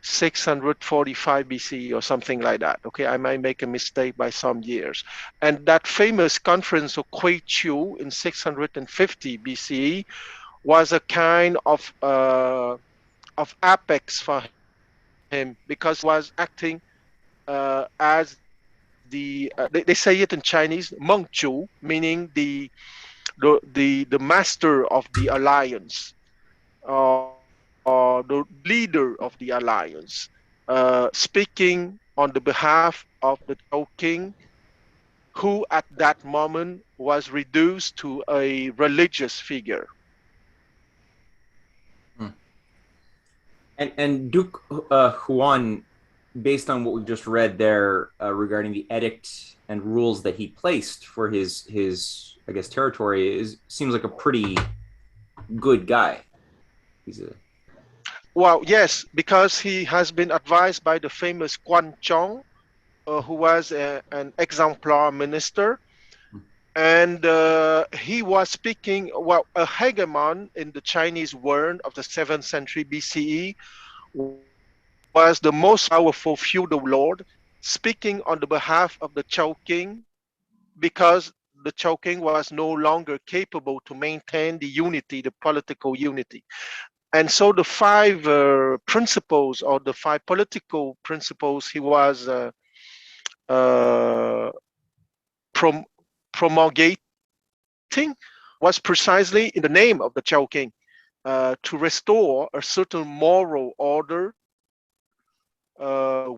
645 BCE or something like that. Okay, I might make a mistake by some years. And that famous conference of Kui Chu in 650 BCE was a kind of apex for him, because he was acting as they say it in Chinese, Mengzhu, meaning the master of the alliance, or the leader of the alliance, speaking on the behalf of the Zhou king, who at that moment was reduced to a religious figure. And Duke Huan, based on what we've just read there regarding the edict and rules that he placed for his I guess territory, seems like a pretty good guy. He's a Well, yes, because he has been advised by the famous Guan Zhong, who was an exemplar minister, and he was speaking, well, a hegemon in the Chinese world of the 7th century BCE was the most powerful feudal lord, speaking on the behalf of the Zhou king, because the Zhou king was no longer capable to maintain the unity, the political unity. And so the five principles, or the five political principles he was uh, promulgating, was precisely in the name of the Zhou king, to restore a certain moral order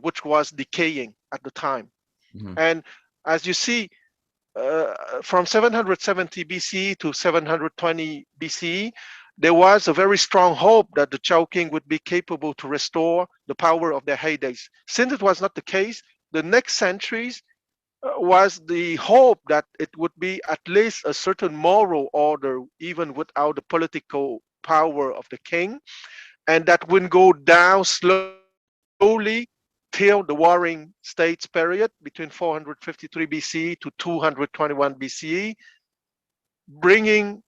which was decaying at the time. Mhm. And as you see, from 770 BCE to 720 BCE, there was a very strong hope that the Zhou king would be capable to restore the power of their heydays. Since it was not the case, the next centuries was the hope that it would be at least a certain moral order, even without the political power of the king, and that would go down slowly till the Warring States period between 453 BCE to 221 BCE, bringing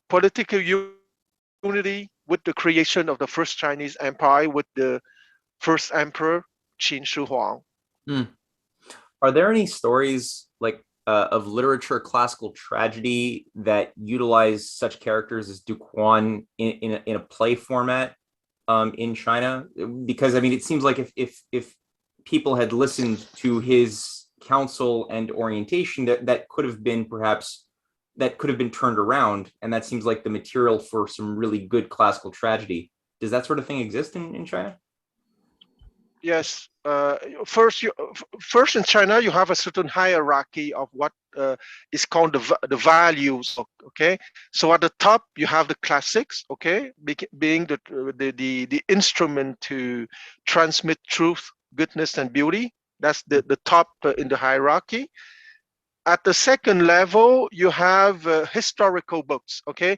political unity with the creation of the first Chinese empire with the first emperor, Qin Shi Huang. Hmm. Are there any stories like of literature, classical tragedy that utilize such characters as Duke Huan in a play format in China? Because I mean, it seems like if people had listened to his counsel and orientation, that could have been perhaps that could have been turned around, and that seems like the material for some really good classical tragedy. Does that sort of thing exist in China? Yes. First in China, you have a certain hierarchy of what is called the values. Okay, so at the top you have the classics. Okay, being the instrument to transmit truth, goodness, and beauty. That's the top in the hierarchy. At the second level, you have historical books. Okay,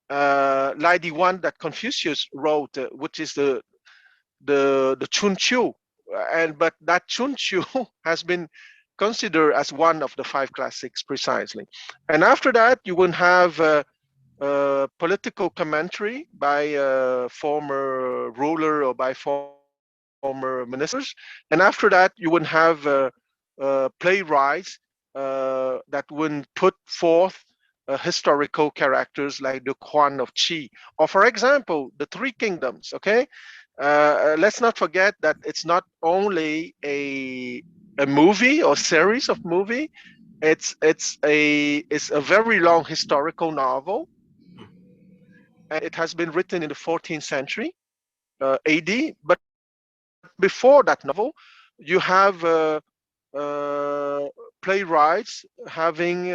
like the one that Confucius wrote, which is the Chun Chu, but that Chun Chu has been considered as one of the five classics precisely. And after that, you will have political commentary by a former ruler or by former ministers. And after that, you will have playwrights that will put forth historical characters like the Quan of Qi, or for example, the Three Kingdoms. Okay, let's not forget that it's not only a movie or series of movie. It's a very long historical novel, and it has been written in the 14th century AD. But before that novel, you have playwrights having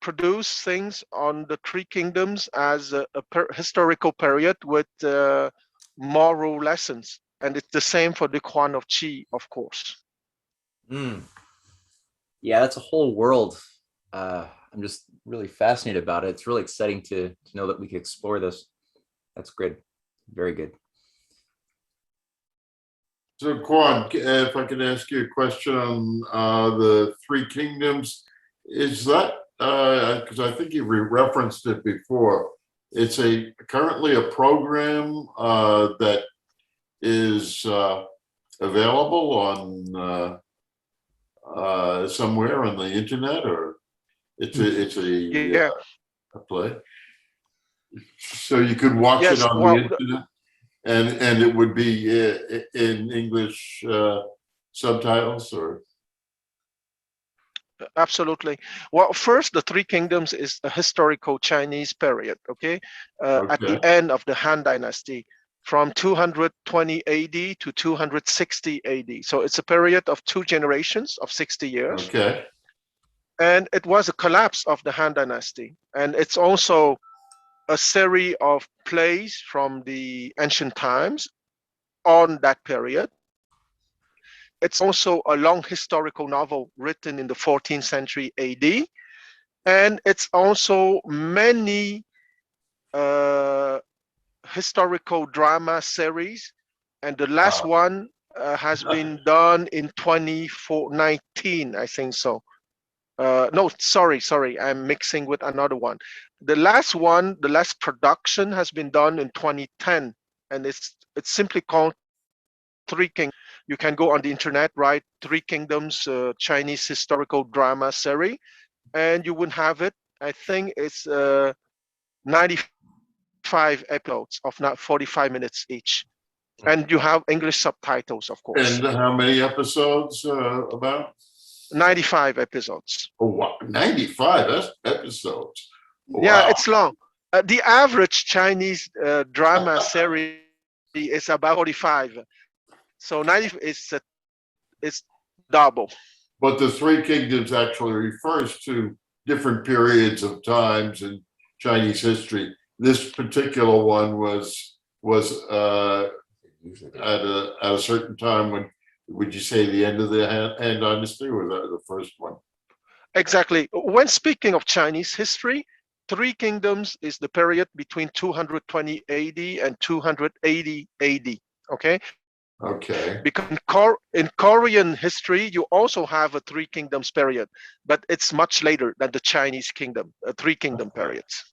produced things on the three kingdoms as a historical period with moral lessons. And it's the same for the Quan of Qi, of course. Yeah, that's a whole world. I'm just really fascinated about it. It's really exciting to know that we can explore this. That's good. Very good. So, Quan, if I can ask you a question on the Three Kingdoms, is that, because I think you referenced it before, it's currently a program that is available on somewhere on the internet, or it's a play? So you could watch Yes, it on well, the internet? And it would be in English subtitles, or? Absolutely. Well, first, the Three Kingdoms is a historical Chinese period, okay? At the end of the Han Dynasty, from 220 AD to 260 AD. So it's a period of 2 generations of 60 years. Okay. And it was a collapse of the Han Dynasty. And it's also a series of plays from the ancient times on that period. It's also a long historical novel written in the 14th century AD. And it's also many historical drama series. And the last one has been done in 2019, I think so. No, sorry, I'm mixing with another one. The last one, the last production has been done in 2010, and it's simply called Three Kingdoms. You can go on the internet, write Three Kingdoms Chinese historical drama series, and you would have it. I think it's 95 episodes of not 45 minutes each. And you have English subtitles, of course. And how many episodes about? 95 episodes. Oh, wow. 95 episodes. Wow. Yeah, it's long. The average Chinese drama series is about 45. So 90 is double. But the Three Kingdoms actually refers to different periods of times in Chinese history. This particular one was at a certain time when, would you say, the end of the Han Dynasty, or was that the first one? Exactly. When speaking of Chinese history, Three Kingdoms is the period between 220 AD and 280 AD. Okay. Okay. Because in Korean history, you also have a Three Kingdoms period, but it's much later than the Chinese kingdom, Three Kingdom periods.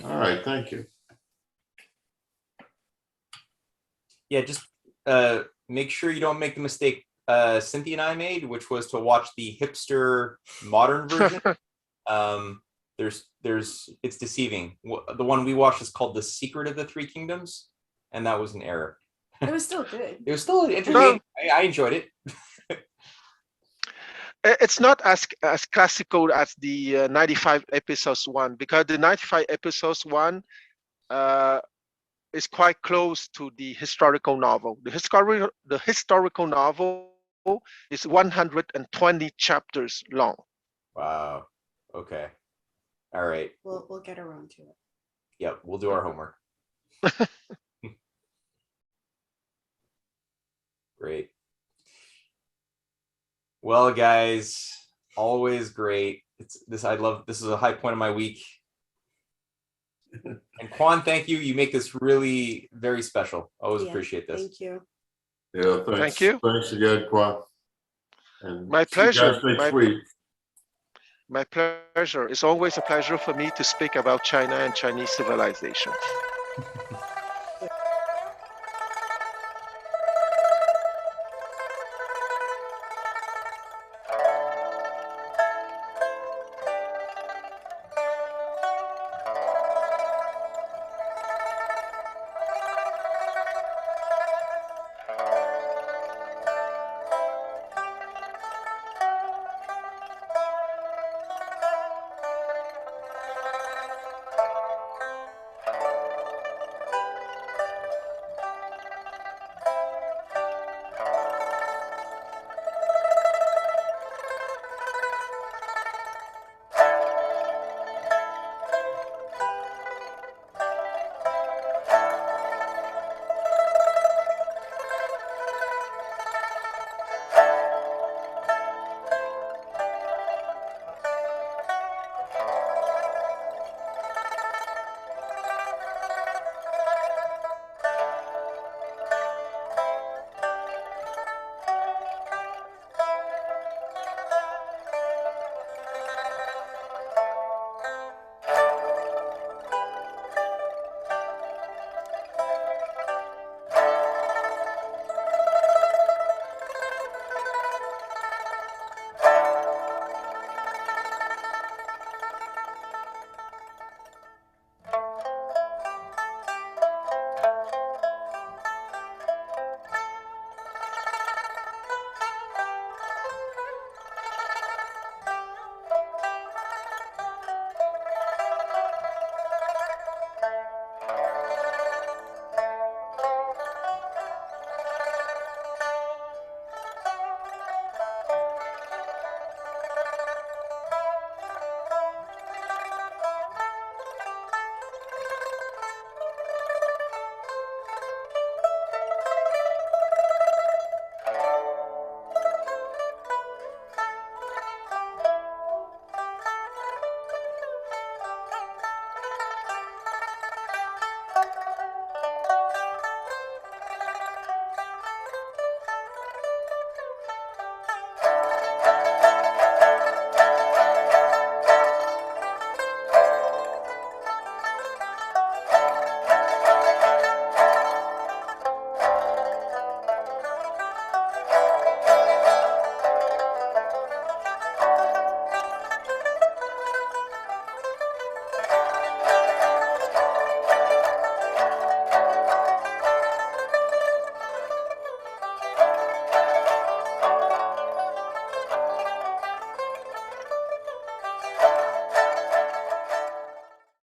All right, thank you. Yeah, just make sure you don't make the mistake Cynthia and I made, which was to watch the hipster modern version. It's deceiving. The one we watched is called The Secret of the Three Kingdoms, and that was an error. It was still good. It was still entertaining. I enjoyed it. It's not as classical as the 95 episodes one, because the 95 episodes one is quite close to the historical novel. The historical novel is 120 chapters long. Wow. Okay. All right. We'll get around to it. Yep, we'll do our homework. Great. Well, guys, always great. I love this is a high point of my week. And Quan, thank you. You make this really very special. Always appreciate this. Thank you. Yeah, thanks. Thank you. Thanks again, Quan. And My pleasure. next week. My pleasure. It's always a pleasure for me to speak about China and Chinese civilization.